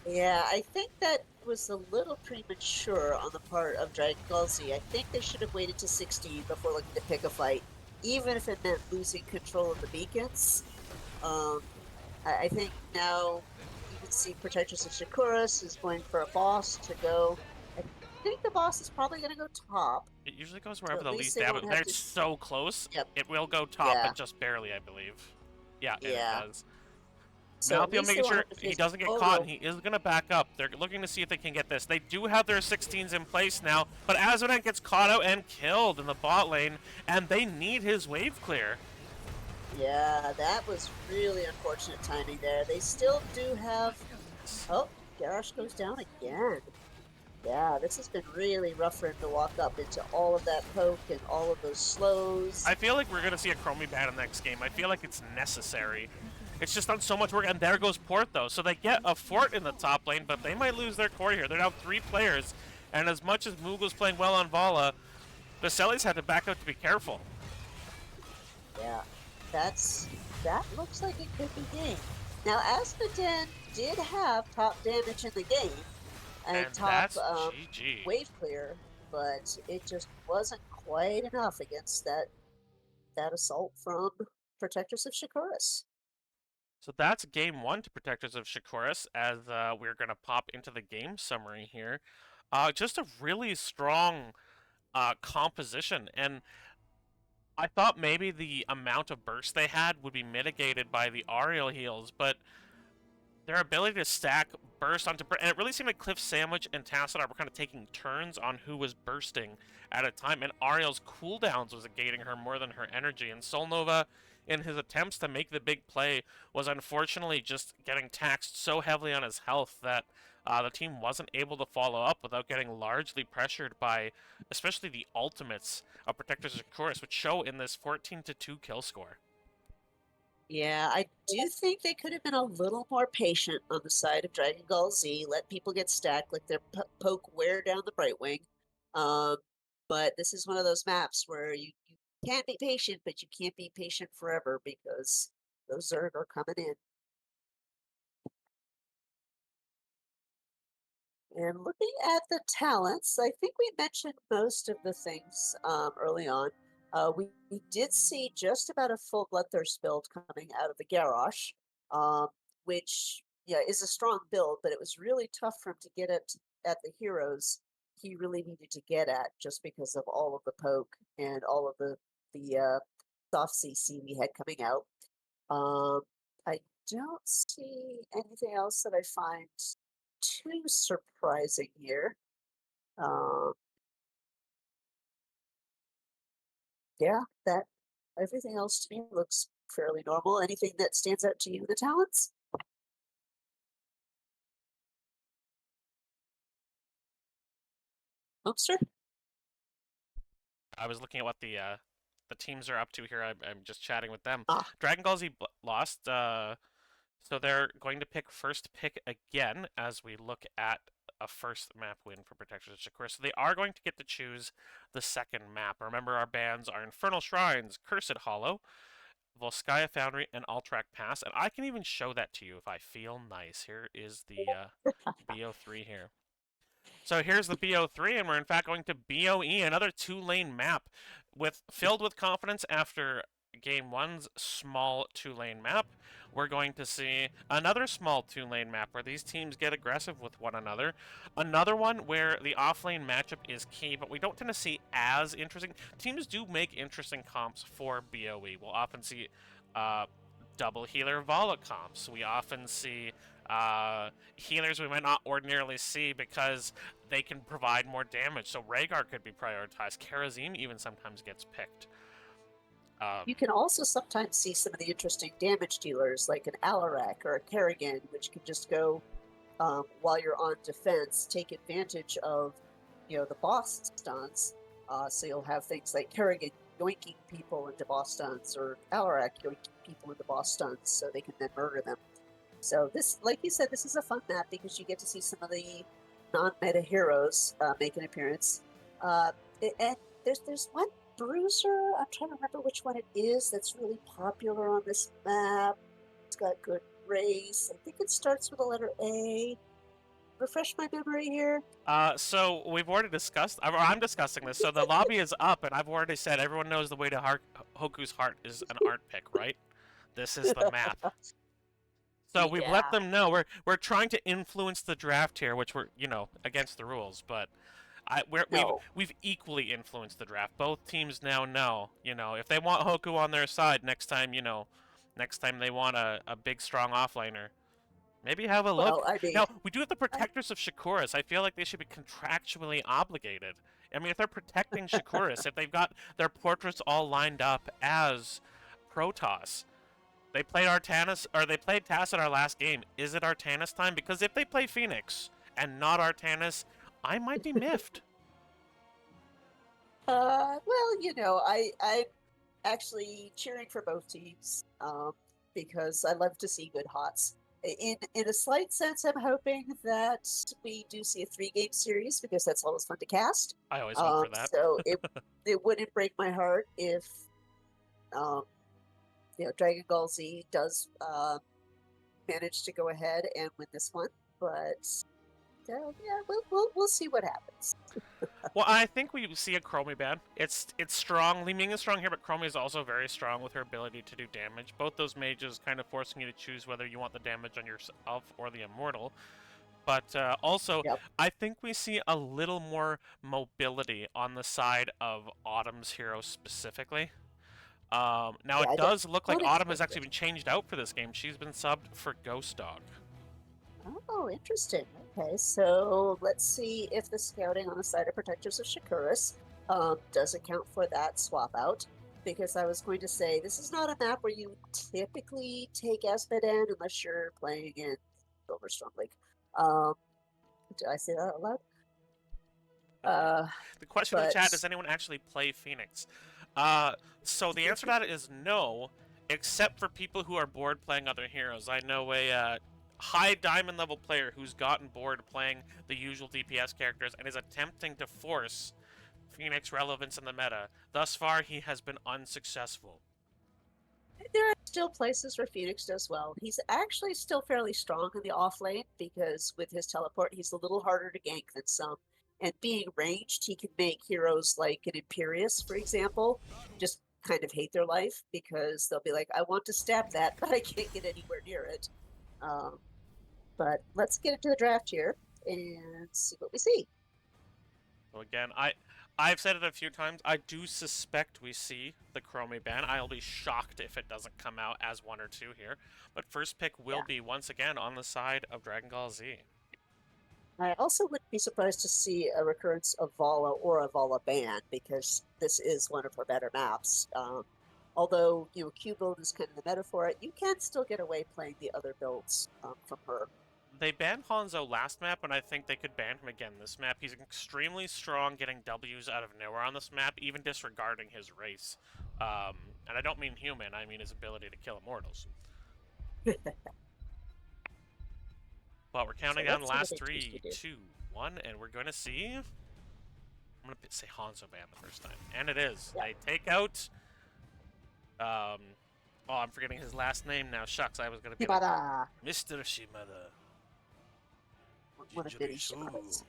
Yeah, I think that was a little premature on the part of Dragon Gall Z. I think they should have waited to 16 before looking to pick a fight, even if it meant losing control of the beacons. I think now you can see Protectress of Shakuras is going for a boss to go. I think the boss is probably going to go top. It usually goes wherever the least damage. They're so close. Yep. It will go top, but just barely, I believe. Yeah, it does. So Malthael making sure he doesn't get caught, and he is going to back up. They're looking to see if they can get this. They do have their 16s in place now, but Azonet gets caught out and killed in the bot lane, and they need his wave clear. Yeah, that was really unfortunate timing there. They still do have... Oh, Garrosh goes down again. Yeah, this has been really rough for him to walk up into all of that poke and all of those slows. I feel like we're going to see a Chromie ban in the next game. I feel like it's necessary. It's just done so much work, and there goes Port, though. So they get a fort in the top lane, but they might lose their core here. They're now 3 players, and as much as Mughal's playing well on Vala, Veseli's had to back up to be careful. Yeah, that looks like it could be game. Now, Asmodee did have top damage in the game and And top that's GG. wave clear, but it just wasn't quite enough against that assault from Protectors of Shakuras. So that's game 1 to Protectors of Shakuras, as we're going to pop into the game summary here. Just a really strong composition, and I thought maybe the amount of burst they had would be mitigated by the Ariel heals, but their ability to stack burst onto and it really seemed like Cliff Sandwich and Tassadar were kind of taking turns on who was bursting at a time, and Ariel's cooldowns was gating her more than her energy, and Solnova, in his attempts to make the big play, was unfortunately just getting taxed so heavily on his health that the team wasn't able to follow up without getting largely pressured by especially the ultimates of Protectors of Chorus, which show in this 14-2 kill score. Yeah, I do think they could have been a little more patient on the side of Dragon Gall Z, let people get stacked, let their poke wear down the Brightwing. Um, but this is one of those maps where you can't be patient, but you can't be patient forever because those Zerg are coming in. And looking at the talents, I think we mentioned most of the things early on. We did see just about a full Bloodthirst build coming out of the Garrosh, um, which yeah is a strong build, but it was really tough for him to get at the heroes he really needed to get at just because of all of the poke and all of the soft CC we had coming out. I don't see anything else that I find too surprising here. Um, yeah, that everything else to me looks fairly normal. Anything that stands out to you in the talents? Homester? I was looking at what the teams are up to here. I'm just chatting with them. Ah, Dragon Ball Z lost, so they're going to pick first pick again as we look at a first map win for Protectors of Shakur. So they are going to get to choose the second map. Remember, our bans are Infernal Shrines, Cursed Hollow, Volskaya Foundry, and Alterac Pass. And I can even show that to you if I feel nice. Here is the BO3 here. So here's the BO3, and we're in fact going to BOE, another 2-lane map filled with confidence after game 1's small 2-lane map. We're going to see another small 2-lane map where these teams get aggressive with one another. Another one where the off-lane matchup is key, but we don't tend to see as interesting. Teams do make interesting comps for BOE. We'll often see double healer Vala comps. We often see healers we might not ordinarily see because they can provide more damage. So Rhaegar could be prioritized. Karazim even sometimes gets picked. you can also sometimes see some of the interesting damage dealers like an Alarak or a Kerrigan, which can just go while you're on defense, take advantage of the boss stuns. So you'll have things like Kerrigan yoinking people into boss stuns or Alarak yoinking people into boss stuns so they can then murder them. So this, like you said, this is a fun map because you get to see some of the non-meta heroes make an appearance. And there's one bruiser. I'm trying to remember which one it is that's really popular on this map. It's got good race. I think it starts with the letter A. Refresh my memory here. So we've already discussed. I'm discussing this. So the lobby is up, and I've already said everyone knows the way to Hoku's heart is an art pick, right? This is the map. So we've let Yeah. them know we're trying to influence the draft here, which we're against the rules, but No. we've equally influenced the draft. Both teams now know if they want Hoku on their side next time, next time they want a big strong offlaner, maybe have a Well, look. I mean, Now we do have the I, Protectors of Shakuras. I feel like they should be contractually obligated. I mean, if they're protecting Shakuras, if they've got their portraits all lined up as Protoss, they played Artanis, or they played Tass at our last game. Is it Artanis time? Because if they play Phoenix and not Artanis, I might be miffed. well, I'm actually cheering for both teams. because I love to see good HOTS. In a slight sense, I'm hoping that we do see a 3-game series because that's always fun to cast. I always hope for that. So it wouldn't break my heart if um, Dragon Gall Z does manage to go ahead and win this one, but yeah, we'll see what happens. Well, I think we see a Chromie ban. It's strong. Li Ming is strong here, but Chromie is also very strong with her ability to do damage. Both those mages kind of forcing you to choose whether you want the damage on yourself or the immortal. But also, Yep. I think we see a little more mobility on the side of Autumn's hero specifically. Now, Yeah, it I does look like don't Autumn has expect actually it. been changed out for this game. She's been subbed for Ghost Dog. Oh, interesting. Okay, so let's see if the scouting on the side of Protectors of Shakuras does account for that swap out. Because I was going to say, this is not a map where you typically take Espedan unless you're playing in Silverstone League. Um, did I say that out loud? The question in the But chat, does anyone actually play Phoenix? So the answer to that is no, except for people who are bored playing other heroes. I know a high diamond level player who's gotten bored playing the usual DPS characters and is attempting to force Phoenix relevance in the meta. Thus far, he has been unsuccessful. there are still places where Phoenix does well. He's actually still fairly strong in the off lane because with his teleport, he's a little harder to gank than some. And being ranged, he can make heroes like an Imperious, for example, just kind of hate their life because they'll be like, I want to stab that, but I can't get anywhere near it. Um, but let's get into the draft here and see what we see. So again, I've said it a few times. I do suspect we see the Chromie ban. I'll be shocked if it doesn't come out as 1 or 2 here. But first pick will Yeah. be once again on the side of Dragon Gall Z. I also wouldn't be surprised to see a recurrence of Vala or a Vala ban because this is one of her better maps. Although Q build is kind of the meta for it, you can still get away playing the other builds from her. They banned Hanzo last map, and I think they could ban him again this map. He's extremely strong getting W's out of nowhere on this map, even disregarding his race. And I don't mean human, I mean his ability to kill immortals. But we're counting down the last 3, 2, 1, and we're going to see... I'm going to say Hanzo ban the first time. And it is. Yeah. They take out... oh, I'm forgetting his last name now. Shucks, I was going to be like, Mr. Shimada. One of many Shimadas.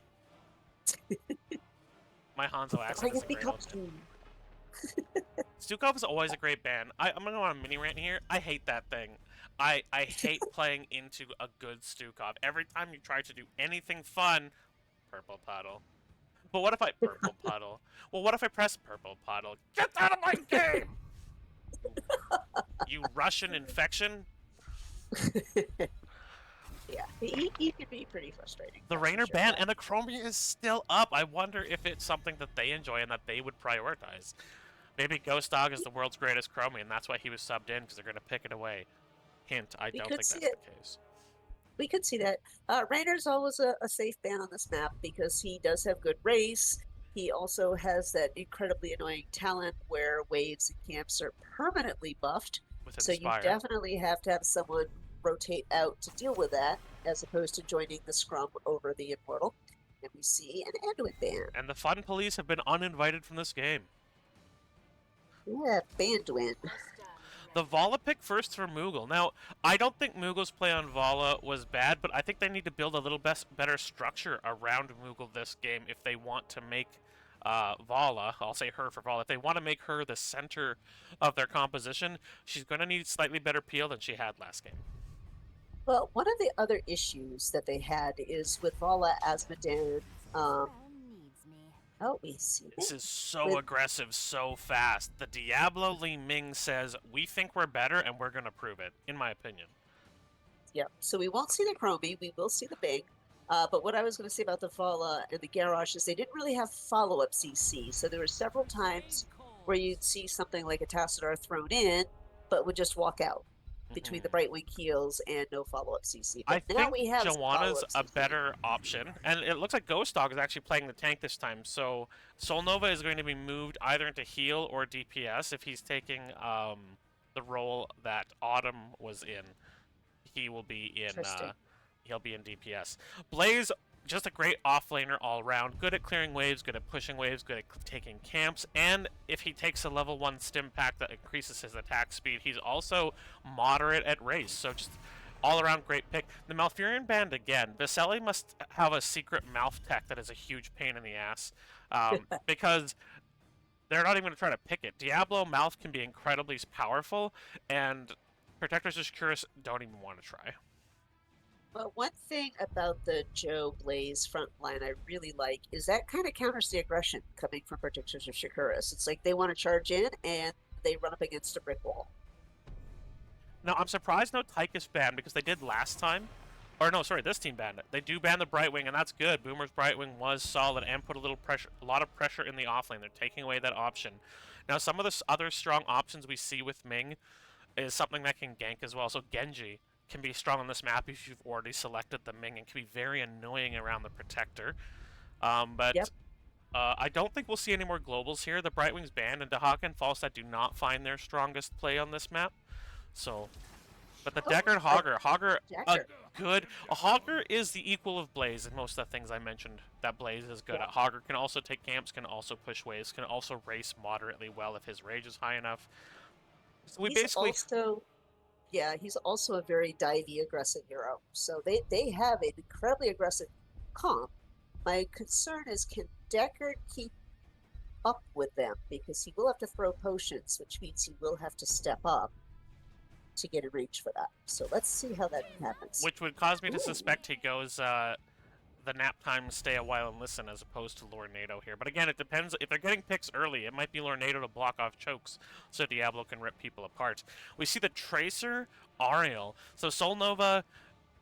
My Hanzo accent isn't great. Stukov is always a great ban. I'm going to go on a mini rant here. I hate that thing. I hate playing into a good Stukov. Every time you try to do anything fun, purple puddle. But what if I purple puddle? Well, what if I press purple puddle? Get out of my game! You Russian infection? Yeah, he can be pretty frustrating. The Rainer ban and the Chromie is still up. I wonder if it's something that they enjoy and that they would prioritize. Maybe Ghost Dog is the world's greatest Chromie, and that's why he was subbed in, because they're going to pick it away. Hint, I don't think that's the case. We could see that. Rainer's always a safe ban on this map because he does have good race. He also has that incredibly annoying talent where waves and camps are permanently buffed. So you definitely have to have someone rotate out to deal with that, as opposed to joining the scrum over the immortal. And we see an Anduin ban. And the fun police have been uninvited from this game. Yeah, Banduin. The Vala pick first for Moogle. Now, I don't think Moogle's play on Vala was bad, but I think they need to build a little better structure around Moogle this game if they want to make Vala, I'll say her for Vala, if they want to make her the center of their composition, she's going to need slightly better peel than she had last game. Well, one of the other issues that they had is with Vala Asmodean. Oh, we see this is so aggressive, so fast. The Diablo Li Ming says, we think we're better, and we're going to prove it, in my opinion. Yep, so we won't see the Chromie, we will see the Bing. But what I was going to say about the Vala and the Garrosh is they didn't really have follow-up CC, so there were several times where you'd see something like a Tassadar thrown in, but would just walk out between the Brightwing heals and no follow-up CC. But I now think we have Joanna's a better option, and it looks like Ghost Dog is actually playing the tank this time, so Sol Nova is going to be moved either into heal or DPS if he's taking the role that Autumn was in. He will be in Interesting. he'll be in DPS. Blaze, just a great offlaner all around, good at clearing waves, good at pushing waves, good at taking camps, and if he takes a level 1 stim pack that increases his attack speed, he's also moderate at race, so just all around great pick. The Malfurion band again, Viselli must have a secret mouth tech that is a huge pain in the ass, because they're not even going to try to pick it. Diablo mouth can be incredibly powerful, and Protectors of Shakuras don't even want to try. Well, one thing about the Joe Blaze front line I really like is that kind of counters the aggression coming from Protectors of Shakuras. It's like they want to charge in and they run up against a brick wall. Now, I'm surprised no Tychus banned because they did last time. Or no, sorry, this team banned it. They do ban the Brightwing, and that's good. Boomer's Brightwing was solid and put a lot of pressure in the offlane. They're taking away that option. Now, some of the other strong options we see with Ming is something that can gank as well. So Genji can be strong on this map if you've already selected the Ming and can be very annoying around the Protector. But Yep. I don't think we'll see any more globals here. The Brightwing's banned, and Dahaka and Falstad do not find their strongest play on this map. So, but the Oh, Decker and Hogger, a Decker. good. A Hogger is the equal of Blaze in most of the things I mentioned that Blaze is good Yeah. at. Hogger can also take camps, can also push waves, can also race moderately well if his rage is high enough. So we He's basically also, yeah, he's also a very divey aggressive hero. So they have an incredibly aggressive comp. My concern is can Deckard keep up with them because he will have to throw potions, which means he will have to step up to get in range for that. So let's see how that happens. which would cause me to Ooh. suspect he goes the nap time, stay a while and listen, as opposed to Lornado here. But again, it depends. If they're getting picks early, it might be Lornado to block off chokes so Diablo can rip people apart. We see the Tracer, Ariel. So Soul Nova,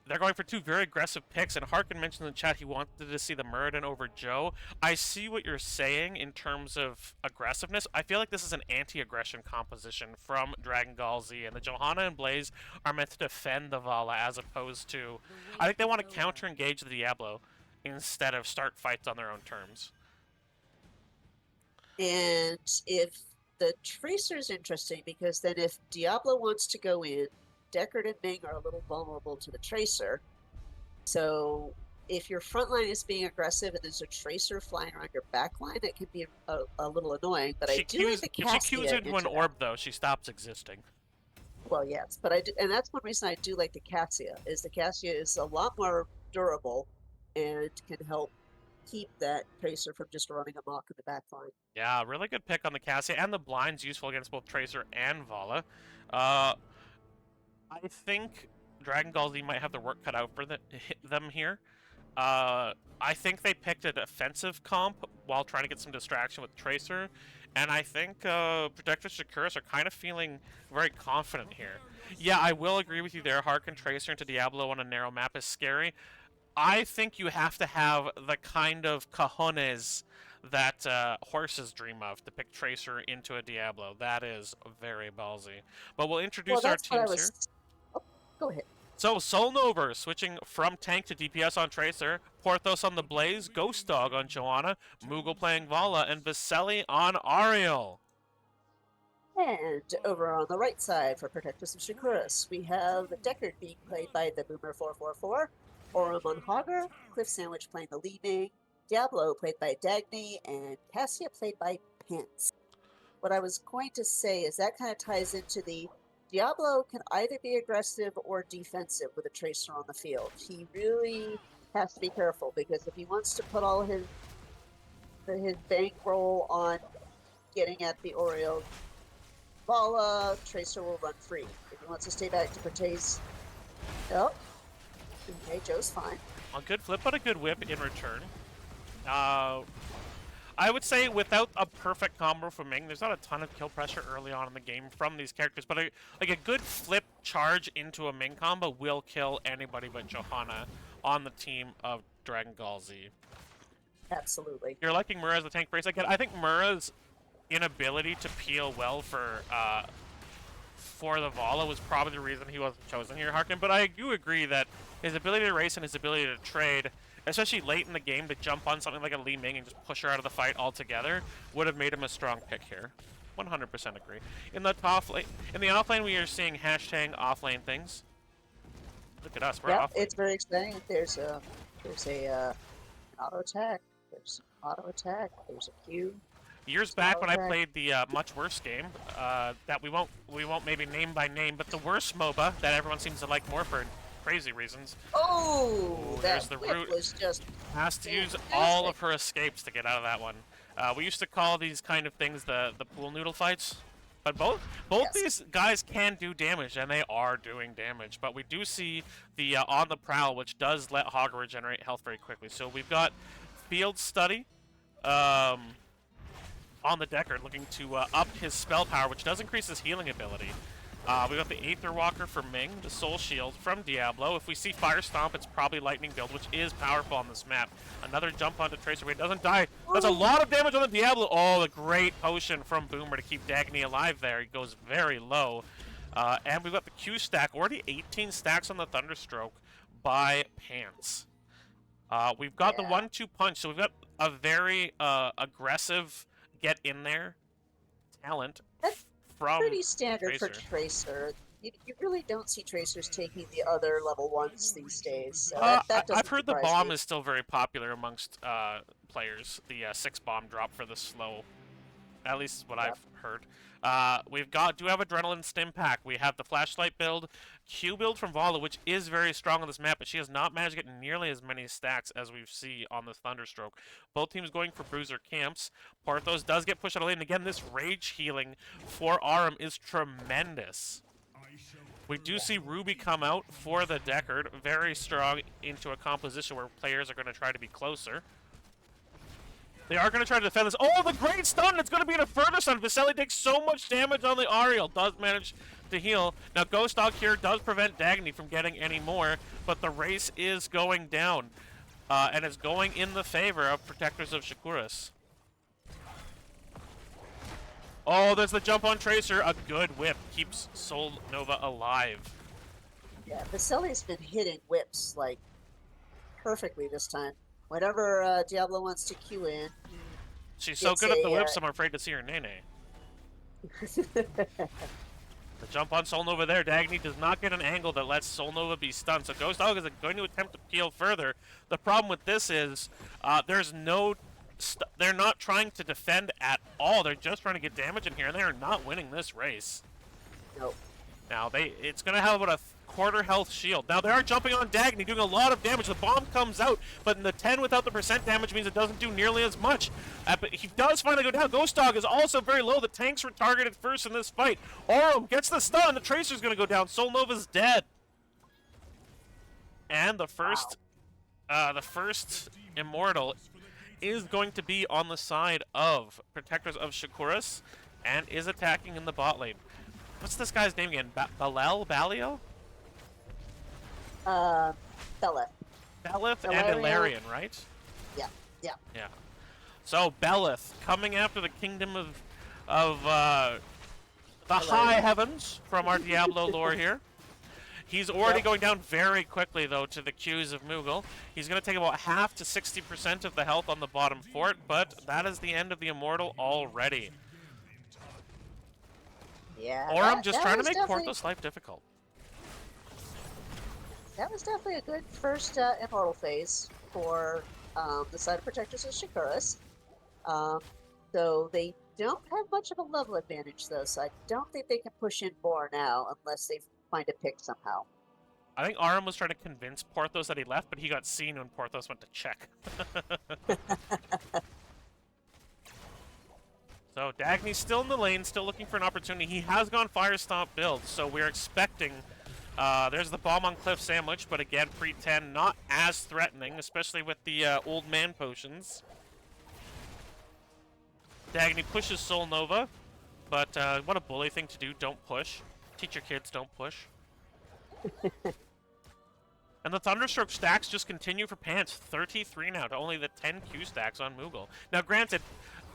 they're going for two very aggressive picks, and Harkin mentioned in the chat he wanted to see the Muradin over Joe. I see what you're saying in terms of aggressiveness. I feel like this is an anti-aggression composition from Dragon Gall Z, and the Johanna and Blaze are meant to defend the Vala as opposed to... I think they want to counter-engage the Diablo instead of start fights on their own terms. And if the Tracer is interesting because then if Diablo wants to go in, Deckard and Ming are a little vulnerable to the Tracer. So if your front line is being aggressive and there's a Tracer flying around your back line, it can be a little annoying. But I do like the Cassia if she cues into an orb, though, she stops existing. Well, yes, but I do, and that's one reason I do like the Cassia. Is the Cassia is a lot more durable and can help keep that Tracer from just running amok in the back line. Yeah, really good pick on the Cassia, and the blind's useful against both Tracer and Vala. I think Dragon Gall Z might have their work cut out for them here. I think they picked a defensive comp while trying to get some distraction with Tracer, and I think Protectors Shakuras are kind of feeling very confident here. Yeah, I will agree with you there. Harkin Tracer into Diablo on a narrow map is scary. I think you have to have the kind of cojones that horses dream of to pick Tracer into a Diablo. That is very ballsy. But we'll introduce our teams here. Oh, go ahead. So, Solnover switching from tank to DPS on Tracer, Porthos on the Blaze, Ghost Dog on Joanna, Moogle playing Vala, and Viselli on Ariel. And over on the right side for Protectors of Shakuras, we have Deckard being played by the Boomer 444, Orum on Hogger, Cliff Sandwich playing the leading, Diablo played by Dagny, and Cassia played by Pence. What I was going to say is that kind of ties into the Diablo can either be aggressive or defensive with a Tracer on the field. He really has to be careful because if he wants to put all his bankroll on getting at the Oriole, Vala, Tracer will run free. If he wants to stay back to Bertay's... Oh. Okay, Joe's fine. A good flip, but a good whip in return. I would say without a perfect combo from Ming, there's not a ton of kill pressure early on in the game from these characters, but a good flip charge into a Ming combo will kill anybody but Johanna on the team of Dragon Gall Z. Absolutely. You're liking Mura as the tank brace again. I think Mura's inability to peel well for the Vala was probably the reason he wasn't chosen here, Harkin, but I do agree that his ability to race and his ability to trade, especially late in the game, to jump on something like a Li Ming and just push her out of the fight altogether, would have made him a strong pick here. 100% agree. In the off lane, we are seeing hashtag off lane things. Look at us, we're Yep, off lane. it's very exciting. There's a auto attack. There's auto attack. There's a Q. Years back when I played the much worse game, that we won't maybe name by name, but the worst MOBA that everyone seems to like more for crazy reasons. Oh, there's that the whip root. was just Has to use fantastic. all of her escapes to get out of that one. We used to call these kind of things the pool noodle fights. But both Yes. these guys can do damage, and they are doing damage. But we do see the on the prowl, which does let Hogger regenerate health very quickly. So we've got Field Study on the Deckard, looking to up his spell power, which does increase his healing ability. We got the Aether Walker for Ming, the Soul Shield from Diablo. If we see Fire Stomp, it's probably Lightning build, which is powerful on this map. Another jump onto Tracer, but he doesn't die. That's a lot of damage on the Diablo. Oh, the great potion from Boomer to keep Dagny alive there. He goes very low. And we've got the Q stack, already 18 stacks on the Thunderstroke by Pants. We've got the 1-2 punch, so we've got a very aggressive get in there talent. That's From pretty standard Tracer. for Tracer. You really don't see Tracers taking the other level 1s these days. So that doesn't I've heard the surprise bomb me. is still very popular amongst players. The 6 bomb drop for the slow. At least what I've heard. Do have Adrenaline Stim Pack. We have the Flashlight build, Q build from Vala, which is very strong on this map, but she has not managed to get nearly as many stacks as we see on the Thunderstroke. Both teams going for Bruiser camps. Porthos does get pushed out of lane. Again, this rage healing for Aram is tremendous. We do see Ruby come out for the Deckard, very strong into a composition where players are going to try to be closer. They are going to try to defend this. Oh, the great stun! It's going to be a further stun. Viselli takes so much damage on the Ariel. Does manage to heal. Now, Ghost Dog here does prevent Dagny from getting any more, but the race is going down. And is going in the favor of Protectors of Shakuras. Oh, there's the jump on Tracer. A good whip keeps Soul Nova alive. Yeah, Viselli's been hitting whips like perfectly this time. Whenever Diablo wants to queue in, She's so good at the whips, I'm afraid to see her nene. The jump on Soul Nova there. Dagny does not get an angle that lets Soul Nova be stunned. So Ghost Dog is going to attempt to peel further. The problem with this is there's no... they're not trying to defend at all. They're just trying to get damage in here, and they are not winning this race. Nope. Now, it's going to have about a quarter health shield. Now, they are jumping on Dagny, doing a lot of damage. The bomb comes out, but in the 10 without the percent damage means it doesn't do nearly as much. But he does finally go down. Ghost Dog is also very low. The tanks were targeted first in this fight. Orum gets the stun. The Tracer's going to go down. Soul Nova's dead. And the first Immortal is going to be on the side of Protectors of Shakuras and is attacking in the bot lane. What's this guy's name again? Balio? Bella. Belith and Ilarion, right? Yeah. Yeah. So Belith coming after the kingdom of the high heavens from our Diablo lore here. He's already going down very quickly, though, to the Qs of Moogle. He's going to take about half to 60% of the health on the bottom fort, but that is the end of the Immortal already. Yeah. Orum just trying to make Porthos' life difficult. That was definitely a good first Immortal phase for the side of Protectors of Shakuras. So they don't have much of a level advantage, though, so I don't think they can push in more now unless they find a pick somehow. I think Aram was trying to convince Porthos that he left, but he got seen when Porthos went to check. So Dagny's still in the lane, still looking for an opportunity. He has gone Fire Stomp build, so we're expecting... there's the bomb on Cliff Sandwich, but again, pre-10, not as threatening, especially with the old man potions. Dagny pushes Soul Nova, but what a bully thing to do, don't push. Teach your kids, don't push. And the Thunderstroke stacks just continue for Pants. 33 now to only the 10 Q stacks on Moogle. Now, granted,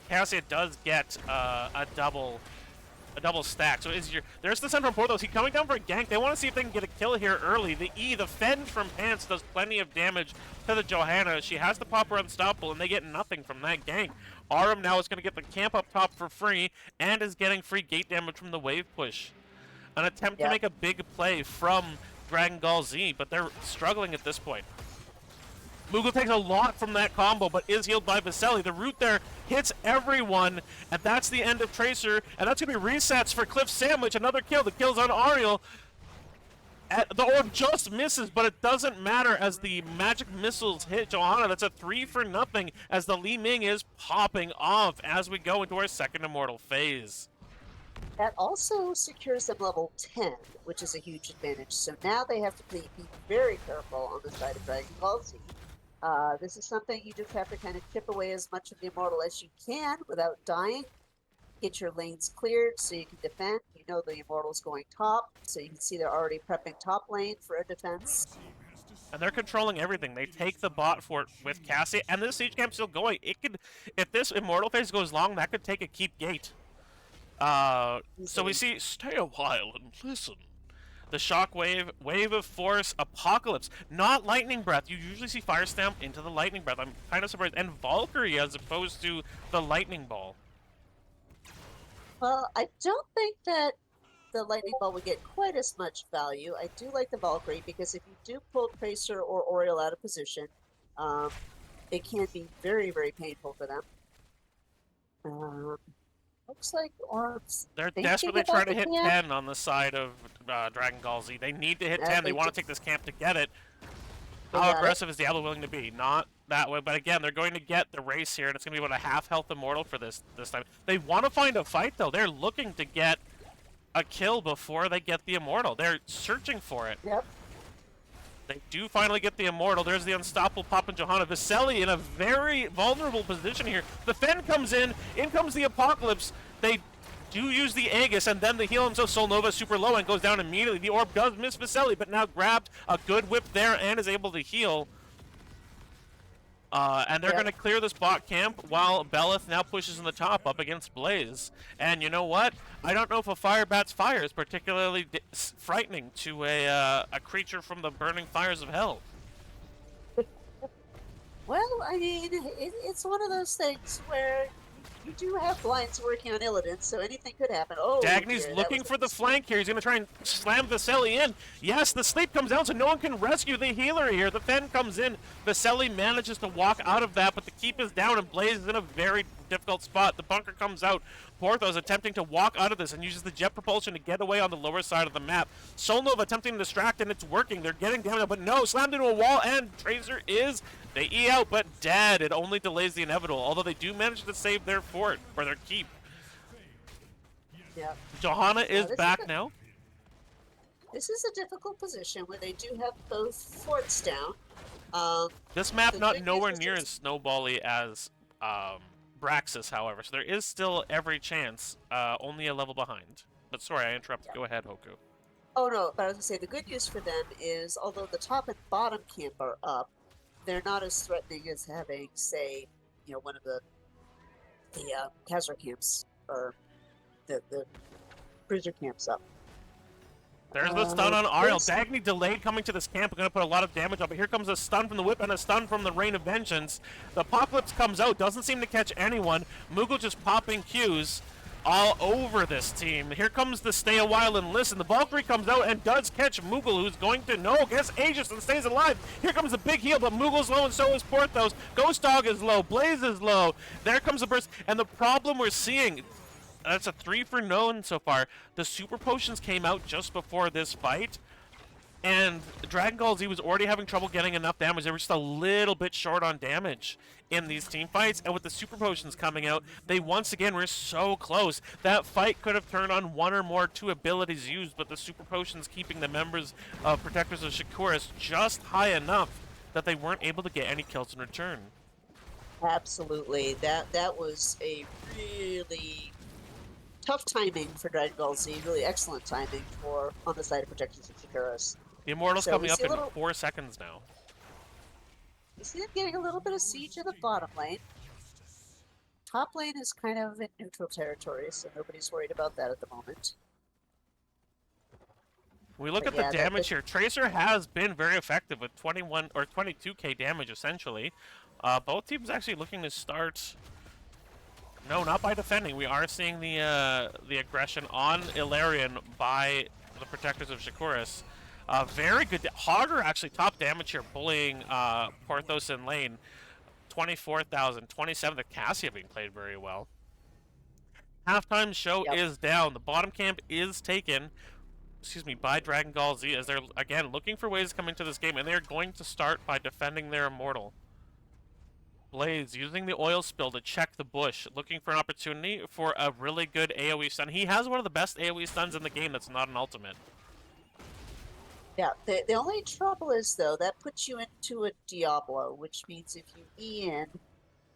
Cassia does get a double a double stack. So there's the center from Porthos. He's coming down for a gank. They want to see if they can get a kill here early. The fend from Pants does plenty of damage to the Johanna. She has to pop her unstoppable, and they get nothing from that gank. Arum now is going to get the camp up top for free, and is getting free gate damage from the wave push. An attempt to make a big play from Dragon Gall Z, but they're struggling at this point. Moogle takes a lot from that combo, but is healed by Viselli. The root there hits everyone, and that's the end of Tracer, and that's going to be resets for Cliff Sandwich. Another kill. The kill's on Ariel. The orb just misses, but it doesn't matter as the magic missiles hit Johanna. That's a 3 for nothing as the Li Ming is popping off as we go into our second Immortal phase. That also secures them level 10, which is a huge advantage. So now they have to be very careful on the side of Dragon Ball Z. This is something you just have to kind of chip away as much of the Immortal as you can without dying. Get your lanes cleared so you can defend. You know the Immortal's going top, so you can see they're already prepping top lane for a defense. And they're controlling everything. They take the bot fort with Cassie, and this siege camp's still going. It could, if this Immortal phase goes long, that could take a keep gate. So we see, stay a while and listen. The Shockwave, Wave of Force, Apocalypse, not Lightning Breath. You usually see Fire Stamp into the Lightning Breath. I'm kind of surprised. And Valkyrie as opposed to the Lightning Ball. Well, I don't think that the Lightning Ball would get quite as much value. I do like the Valkyrie because if you do pull Tracer or Oriole out of position, it can be very, very painful for them. Looks like Orbs. They're desperately trying to hit 10 on the side of Dragon Gall Z. They need to hit 10. They want to take this camp to get it. How aggressive is Diablo willing to be? Not that way, but again, they're going to get the race here, and it's going to be about a half health Immortal for this time. They want to find a fight, though. They're looking to get a kill before they get the Immortal. They're searching for it. Yep. They do finally get the Immortal. There's the unstoppable Pop and Johanna. Viselli in a very vulnerable position here. The Fend comes in comes the Apocalypse. They do use the Aegis, and then the heal himself. Solnova super low and goes down immediately. The orb does miss Viselli, but now grabbed a good whip there and is able to heal. And they're going to clear this bot camp while Belith now pushes in the top up against Blaze. And you know what? I don't know if a fire bat's fire is particularly frightening to a creature from the burning fires of hell. Well, I mean, it's one of those things where you do have blinds working on Illidan, so anything could happen. Oh, Dagny's looking for the flank here. He's going to try and slam Viselli in. Yes, the sleep comes down, so no one can rescue the healer here. The Fen comes in. Viselli manages to walk out of that, but the keep is down, and Blaze is in a very difficult spot. The bunker comes out. Porthos attempting to walk out of this and uses the jet propulsion to get away on the lower side of the map. Solnova attempting to distract, and it's working. They're getting down, but no, slammed into a wall, and Tracer is... They E out, but dead. It only delays the inevitable, although they do manage to save their fort, or their keep. Yeah. Johanna is back now. This is a difficult position where they do have both forts down. This map not nowhere near as snowbally as Braxis, however, so there is still every chance, only a level behind. But sorry, I interrupted. Go ahead, Hoku. Oh no, but I was going to say, the good news for them is, although the top and bottom camp are up, they're not as threatening as having, say, one of the Khazra camps, or the cruiser camps up. There's the stun on Ariel. Dagny delayed coming to this camp. Going to put a lot of damage on, but here comes a stun from the whip and a stun from the Rain of Vengeance. The Apocalypse comes out, doesn't seem to catch anyone. Moogle just popping Qs all over this team. Here comes the stay a while and listen. The Valkyrie comes out and does catch Moogle, who's going to gets Aegis and stays alive. Here comes the big heal, but Moogle's low and so is Porthos. Ghost Dog is low. Blaze is low. There comes the burst. And the problem we're seeing, that's a 3 for known so far. The super potions came out just before this fight, and Dragon Gall Z was already having trouble getting enough damage. They were just a little bit short on damage in these team fights, and with the super potions coming out, they once again were so close. That fight could have turned on one or more 2 abilities used, but the super potions keeping the members of Protectors of Shakuras just high enough that they weren't able to get any kills in return. Absolutely. That was a really tough timing for Dragon Ball Z. Really excellent timing on the side of Protectors of Shakuras. The Immortal's coming up in 4 seconds now. You see them getting a little bit of siege in the bottom lane. top lane is kind of in neutral territory, so nobody's worried about that at the moment. We look But at the yeah, that damage here. Tracer has been very effective with 21 or 22k damage essentially. Both teams actually looking to start. No, not by defending. We are seeing the aggression on Ilarion by the protectors of Shakuras. Very good. Hogger actually top damage here, bullying Porthos in lane. 24,000, 27. The Cassia being played very well. Halftime show yep. is down. The bottom camp is taken, excuse me, by Dragon Gall Z as they're again looking for ways to come into this game, and they're going to start by defending their immortal. Blaze using the oil spill to check the bush, looking for an opportunity for a really good AoE stun. He has one of the best AoE stuns in the game that's not an ultimate. Yeah, the only trouble is, though, that puts you into a Diablo, which means if you E in,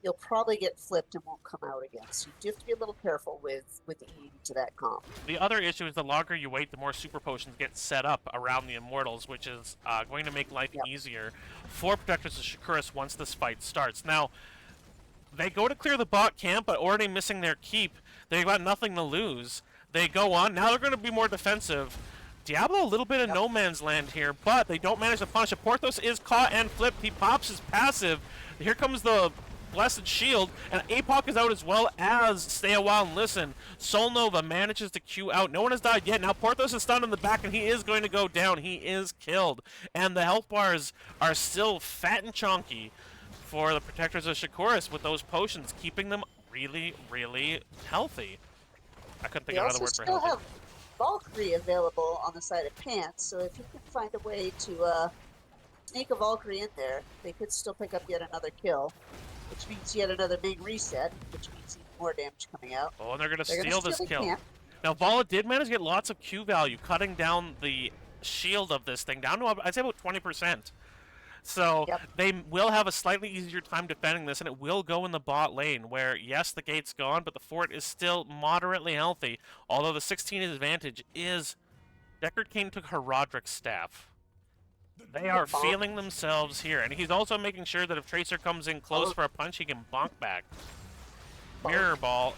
you'll probably get flipped and won't come out again. So you do have to be a little careful with E to that comp. The other issue is the longer you wait, the more super potions get set up around the immortals, which is going to make life Yep. easier for protectors of Shakuras once this fight starts. Now, they go to clear the bot camp, but already missing their keep. They've got nothing to lose. They go on. Now they're going to be more defensive. Diablo a little bit of Yep. no man's land here, but they don't manage to punish it. Porthos is caught and flipped. He pops his passive. Here comes the Blessed Shield, and Apoc is out as well as Stay a While and Listen. Solnova manages to Q out. No one has died yet. Now Porthos is stunned in the back, and he is going to go down. He is killed. And the health bars are still fat and chonky for the protectors of Shakuras with those potions, keeping them really, really healthy. I couldn't think They of another also word for still healthy. have Valkyrie available on the side of Pants, so if you can find a way to sneak a Valkyrie in there, they could still pick up yet another kill, which means yet another big reset, which means even more damage coming out. Oh, and they're going to They're steal gonna this the kill. camp. Now, Vala did manage to get lots of Q value, cutting down the shield of this thing down to, I'd say, about 20%. So Yep. they will have a slightly easier time defending this, and it will go in the bot lane, where, yes, the gate's gone, but the fort is still moderately healthy, although the 16 advantage is... Deckard Cain took Herodric's staff. They are Bonk. feeling themselves here, and he's also making sure that if Tracer comes in close Bonk. for a punch, he can bonk back. Bonk. Mirror ball.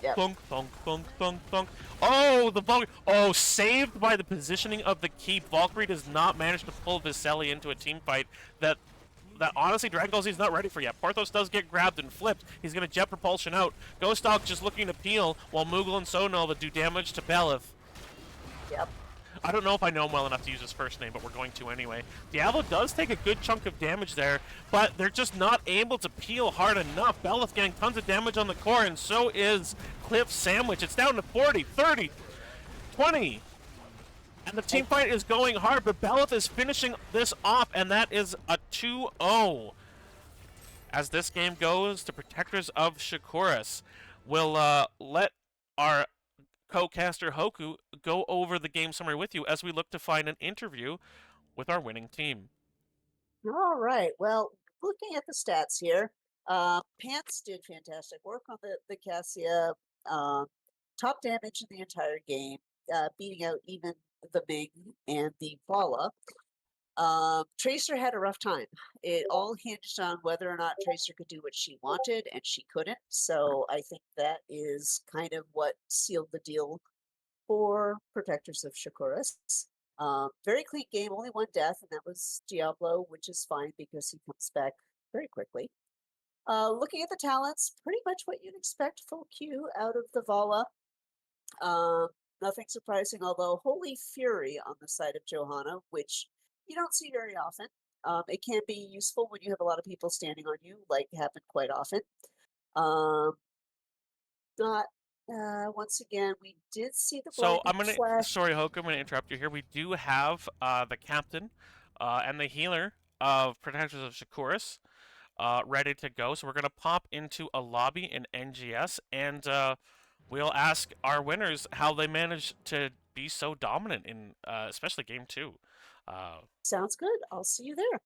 Yep. Thunk, thunk, thunk, thunk, thunk. Oh, the Valkyrie. Oh, saved by the positioning of the keep. Valkyrie does not manage to pull Viselli into a team fight that honestly Dragon Ball Z is not ready for yet. Porthos does get grabbed and flipped. He's going to jet propulsion out. Ghost Dog just looking to peel while Moogle and Sonova do damage to Belith. Yep. I don't know if I know him well enough to use his first name, but we're going to anyway. Diablo does take a good chunk of damage there, but they're just not able to peel hard enough. Belith getting tons of damage on the core, and so is Cliff Sandwich. It's down to 40, 30, 20. And the team fight is going hard, but Belith is finishing this off, and that is a 2-0. As this game goes to Protectors of Shakuras, we'll let our co-caster Hoku go over the game summary with you as we look to find an interview with our winning team. All right. Well, looking at the stats here, Pants did fantastic work on the Cassia. Top damage in the entire game, beating out even the Ming and the Vala. Tracer had a rough time. It all hinged on whether or not Tracer could do what she wanted, and she couldn't. So I think that is kind of what sealed the deal for Protectors of Shakuras. Very clean game, only one death, and that was Diablo, which is fine because he comes back very quickly. Looking at the talents, pretty much what you'd expect full Q out of the Vala. Nothing surprising, although Holy Fury on the side of Johanna, which you don't see very often. It can be useful when you have a lot of people standing on you, like happened quite often. Not once again, we did see the So blinding flash. sorry Hoku, I'm gonna interrupt you here. We do have the captain and the healer of Protectors of Shakuras ready to go. So we're gonna pop into a lobby in NGS, and we'll ask our winners how they managed to be so dominant in especially game 2. Sounds good. I'll see you there.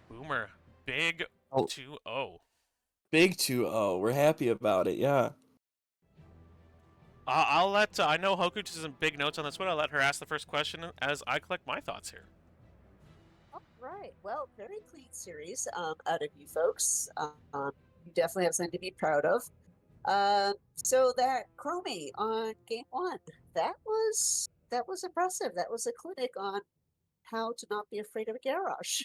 Boomer, big Oh, 2-0. big 2-0. We're happy about it, yeah. I'll let I know Hoku took some big notes on this one. I'll let her ask the first question as I collect my thoughts here. All right. Well, very clean series out of you folks. You definitely have something to be proud of. So that Chromie on game one, that was impressive. That was a clinic on how to not be afraid of a garage.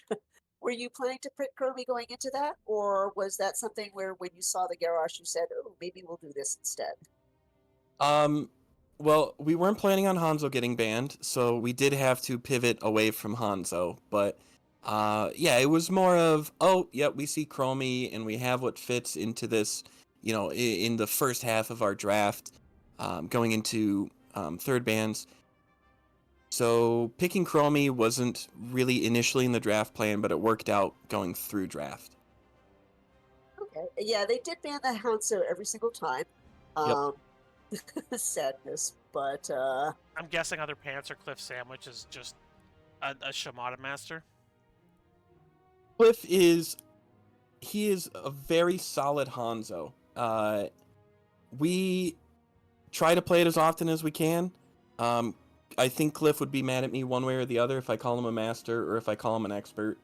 Were you planning to pick Chromie going into that, or was that something where when you saw the garage, you said, "Oh, maybe we'll do this instead"? Um, well, we weren't planning on Hanzo getting banned, so we did have to pivot away from Hanzo. But yeah, it was more of, oh, yeah, we see Chromie and we have what fits into this, in the first half of our draft, going into third bans. So picking Chromie wasn't really initially in the draft plan, but it worked out going through draft. Okay. Yeah, they did ban the Hanzo every single time. Yep. Um, sadness, but I'm guessing other Panther Cliff Sandwich is just a Shimada master. Cliff he is a very solid Hanzo. We try to play it as often as we can. I think Cliff would be mad at me one way or the other if I call him a master or if I call him an expert.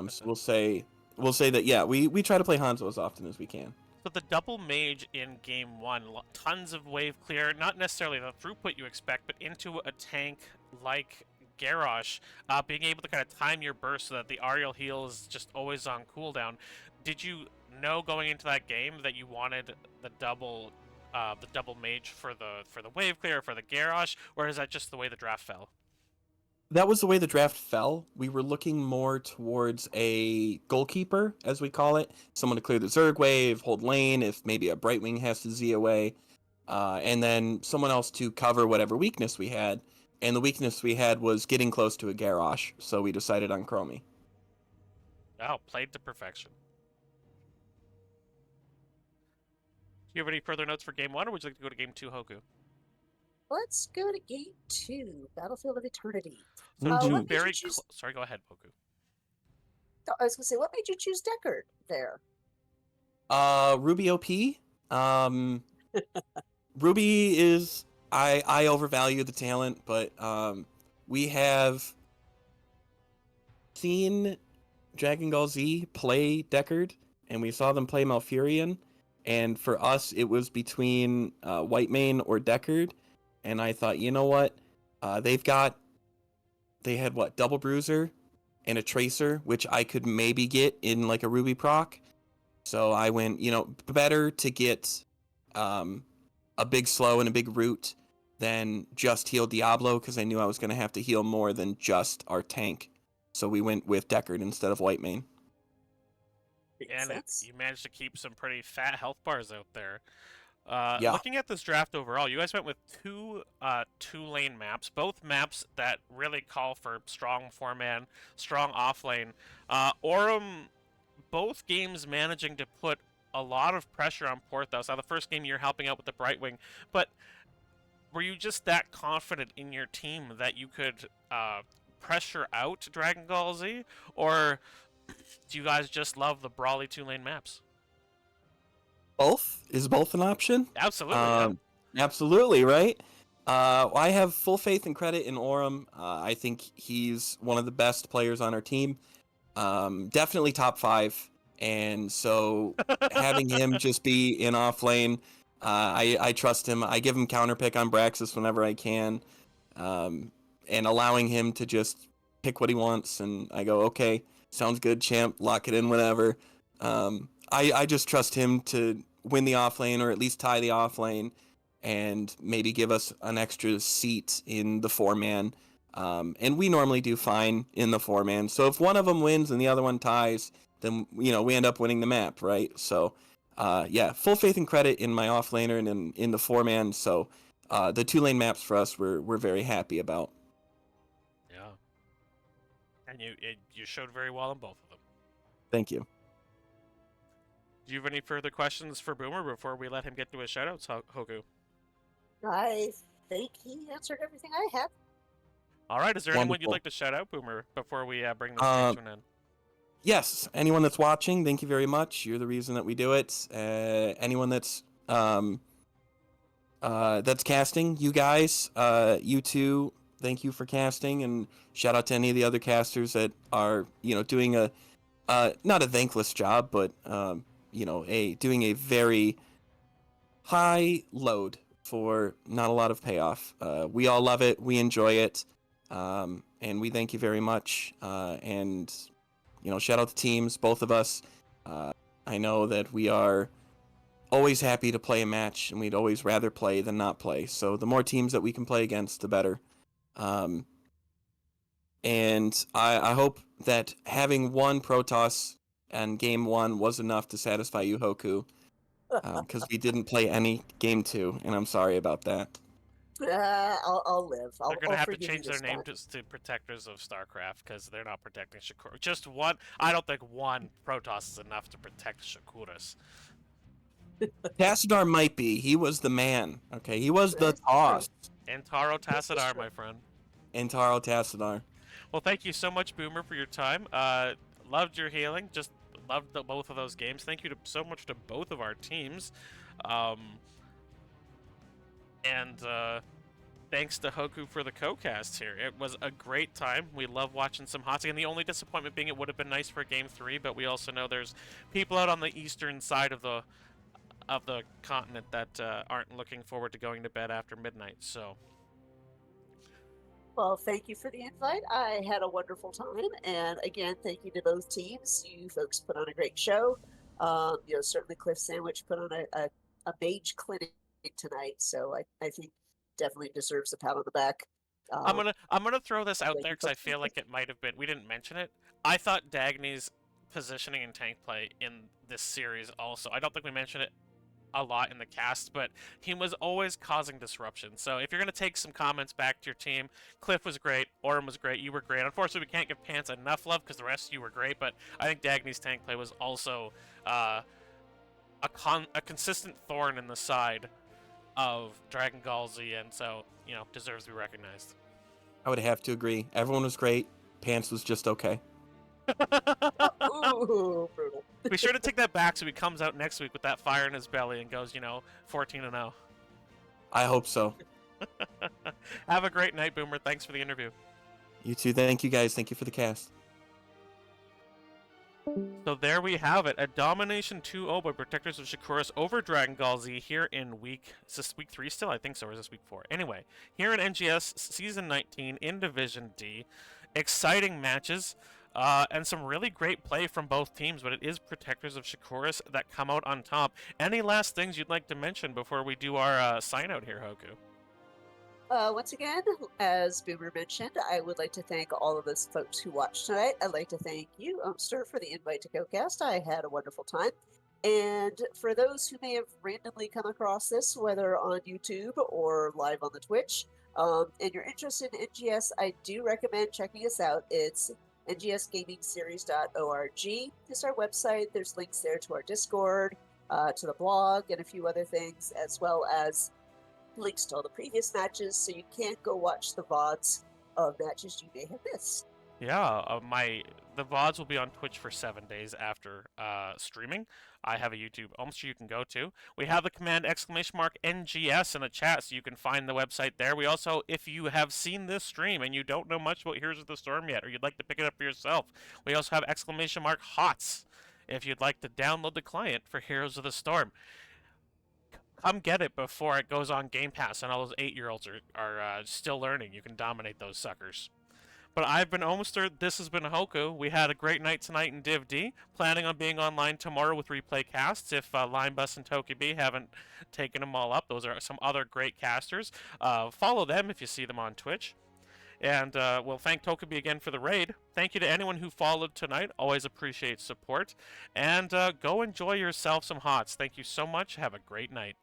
So we'll say that yeah, we try to play Hanzo as often as we can. So the double mage in game one, tons of wave clear, not necessarily the throughput you expect, but into a tank like Garrosh, being able to kind of time your burst so that the Ariel heal is just always on cooldown. Did you know going into that game that you wanted the double mage for the wave clear, for the Garrosh, or is that just the way the draft fell? That was the way the draft fell. We were looking more towards a goalkeeper, as we call it, someone to clear the Zerg wave, hold lane if maybe a Brightwing has to Z away, and then someone else to cover whatever weakness we had. And the weakness we had was getting close to a Garrosh, so we decided on Chromie. Oh, played to perfection. Do you have any further notes for game one, or would you like to go to game two, Hoku? let's go to game two, Battlefield of Eternity. So Mhm. What made you very choose? sorry, go ahead, Hoku. I was gonna say, what made you choose Deckard there? Ruby OP. Ruby is I overvalue the talent, but we have seen Dragon Ball Z play Deckard, and we saw them play Malfurion, and for us it was between Whitemane or Deckard, and I thought, you know what, they had what, double bruiser and a tracer, which I could maybe get in like a Ruby proc. So I went, better to get a big slow and a big root than just heal Diablo, because I knew I was going to have to heal more than just our tank. So we went with Deckard instead of Whitemane. Makes And sense. you managed to keep some pretty fat health bars out there. Yeah. Looking at this draft overall, you guys went with two-lane maps, both maps that really call for strong four-man, strong off-lane. Aurum, both games managing to put a lot of pressure on Porthos. Now, the first game you're helping out with the Brightwing, but were you just that confident in your team that you could pressure out Dragon Ball Z, or do you guys just love the brawly two-lane maps? Both? Is both an option? Absolutely, yeah. Absolutely, right? I have full faith and credit in Aurum. I think he's one of the best players on our team. Definitely top 5. And so having him just be in off lane, I trust him. I give him counterpick on Braxis whenever I can, and allowing him to just pick what he wants. And I go, okay, sounds good, champ. Lock it in whenever. I just trust him to win the off lane or at least tie the off lane, and maybe give us an extra seat in the 4-man. And we normally do fine in the 4-man. So if one of them wins and the other one ties, then we end up winning the map, right? So yeah, full faith and credit in my off laner and in the 4-man. So the 2-lane maps for us we're very happy about. Yeah. And you showed very well in both of them. Thank you. Do you have any further questions for Boomer before we let him get to his shoutouts, Hoku? I think he answered everything I had. All right, is there anyone you'd Wonderful. like to shout out, Boomer, before we bring this Uh, stream to an end? Yes, anyone that's watching, thank you very much. You're the reason that we do it. Anyone that's casting, you guys, you two thank you for casting, and shout out to any of the other casters that are doing a not a thankless job, but doing a very high load for not a lot of payoff. We all love it, we enjoy it, and we thank you very much. And shout out the teams, both of us. I know that we are always happy to play a match, and we'd always rather play than not play. So the more teams that we can play against, the better. And I hope that having won Protoss and game 1 was enough to satisfy you, Hoku, because we didn't play any game 2, and I'm sorry about that. I'll live. They're I'll gonna have to forgive change you their this name time. to Protectors of StarCraft because they're not protecting Shakuras. Just one. I don't think one Protoss is enough to protect Shakuras. Tassadar might be. He was the man. Okay, he was the That's toss. And Taro This is Tassadar, true. my friend. And Taro Tassadar. Well, thank you so much, Boomer, for your time. Loved your healing. Just loved both of those games. Thank you so much to both of our teams. And thanks to Hoku for the co-cast here. It was a great time. We love watching some HOTS. And the only disappointment being it would have been nice for Game 3, but we also know there's people out on the eastern side of the continent that aren't looking forward to going to bed after midnight. So Well, thank you for the invite. I had a wonderful time, and again, thank you to both teams. You folks put on a great show. Certainly Cliff Sandwich put on a mage clinic tonight, so I think definitely deserves a pat on the back. I'm gonna throw this out Thank there you, because I folks. feel like it might have been. We didn't mention it. I thought Dagny's positioning and tank play in this series also. I don't think we mentioned it a lot in the cast, but he was always causing disruption. So if you're gonna take some comments back to your team, Cliff was great, Orem was great, you were great. Unfortunately, we can't give Pants enough love because the rest of you were great, but I think Dagny's tank play was also a consistent thorn in the side of Dragon Gall Z, and so deserves to be recognized. I would have to agree. Everyone was great. Pants was just okay. Ooh, brutal. Be sure to take that back so he comes out next week with that fire in his belly and goes, 14-0. I hope so. Have a great night, Boomer. Thanks for the interview. You too. Thank you, guys. Thank you for the cast. So there we have it. A domination 2-0 by Protectors of Shakuras over Dragon Gall Z here in is this week 3 still? I think so, or is this week 4? Anyway, here in NGS Season 19 in Division D. Exciting matches. And some really great play from both teams, but it is Protectors of Shakuras that come out on top. Any last things you'd like to mention before we do our sign out here, Hoku? Once again, as Boomer mentioned, I would like to thank all of those folks who watched tonight. I'd like to thank you, Stir, for the invite to GoCast. I had a wonderful time. And for those who may have randomly come across this, whether on YouTube or live on the Twitch, and you're interested in NGS, I do recommend checking us out. It's ngsgamingseries.org. It's our website. There's links there to our Discord, to the blog, and a few other things, as well as links to all the previous matches, so you can't go watch the VODs of matches you may have missed. Yeah, the VODs will be on Twitch for 7 days after streaming. I have a YouTube you can go to. We have the command !NGS in the chat, so you can find the website there. We also, if you have seen this stream and you don't know much about Heroes of the Storm yet, or you'd like to pick it up for yourself, we also have !HOTS if you'd like to download the client for Heroes of the Storm. Come get it before it goes on Game Pass and all those 8-year-olds are still learning. You can dominate those suckers. But I've been Omster, this has been Hoku. We had a great night tonight in Div D. Planning on being online tomorrow with replay casts if Linebus and Tokibi haven't taken them all up. Those are some other great casters. Follow them if you see them on Twitch. And we'll thank Tokibi again for the raid. Thank you to anyone who followed tonight. Always appreciate support. And go enjoy yourself some HOTS. Thank you so much. Have a great night.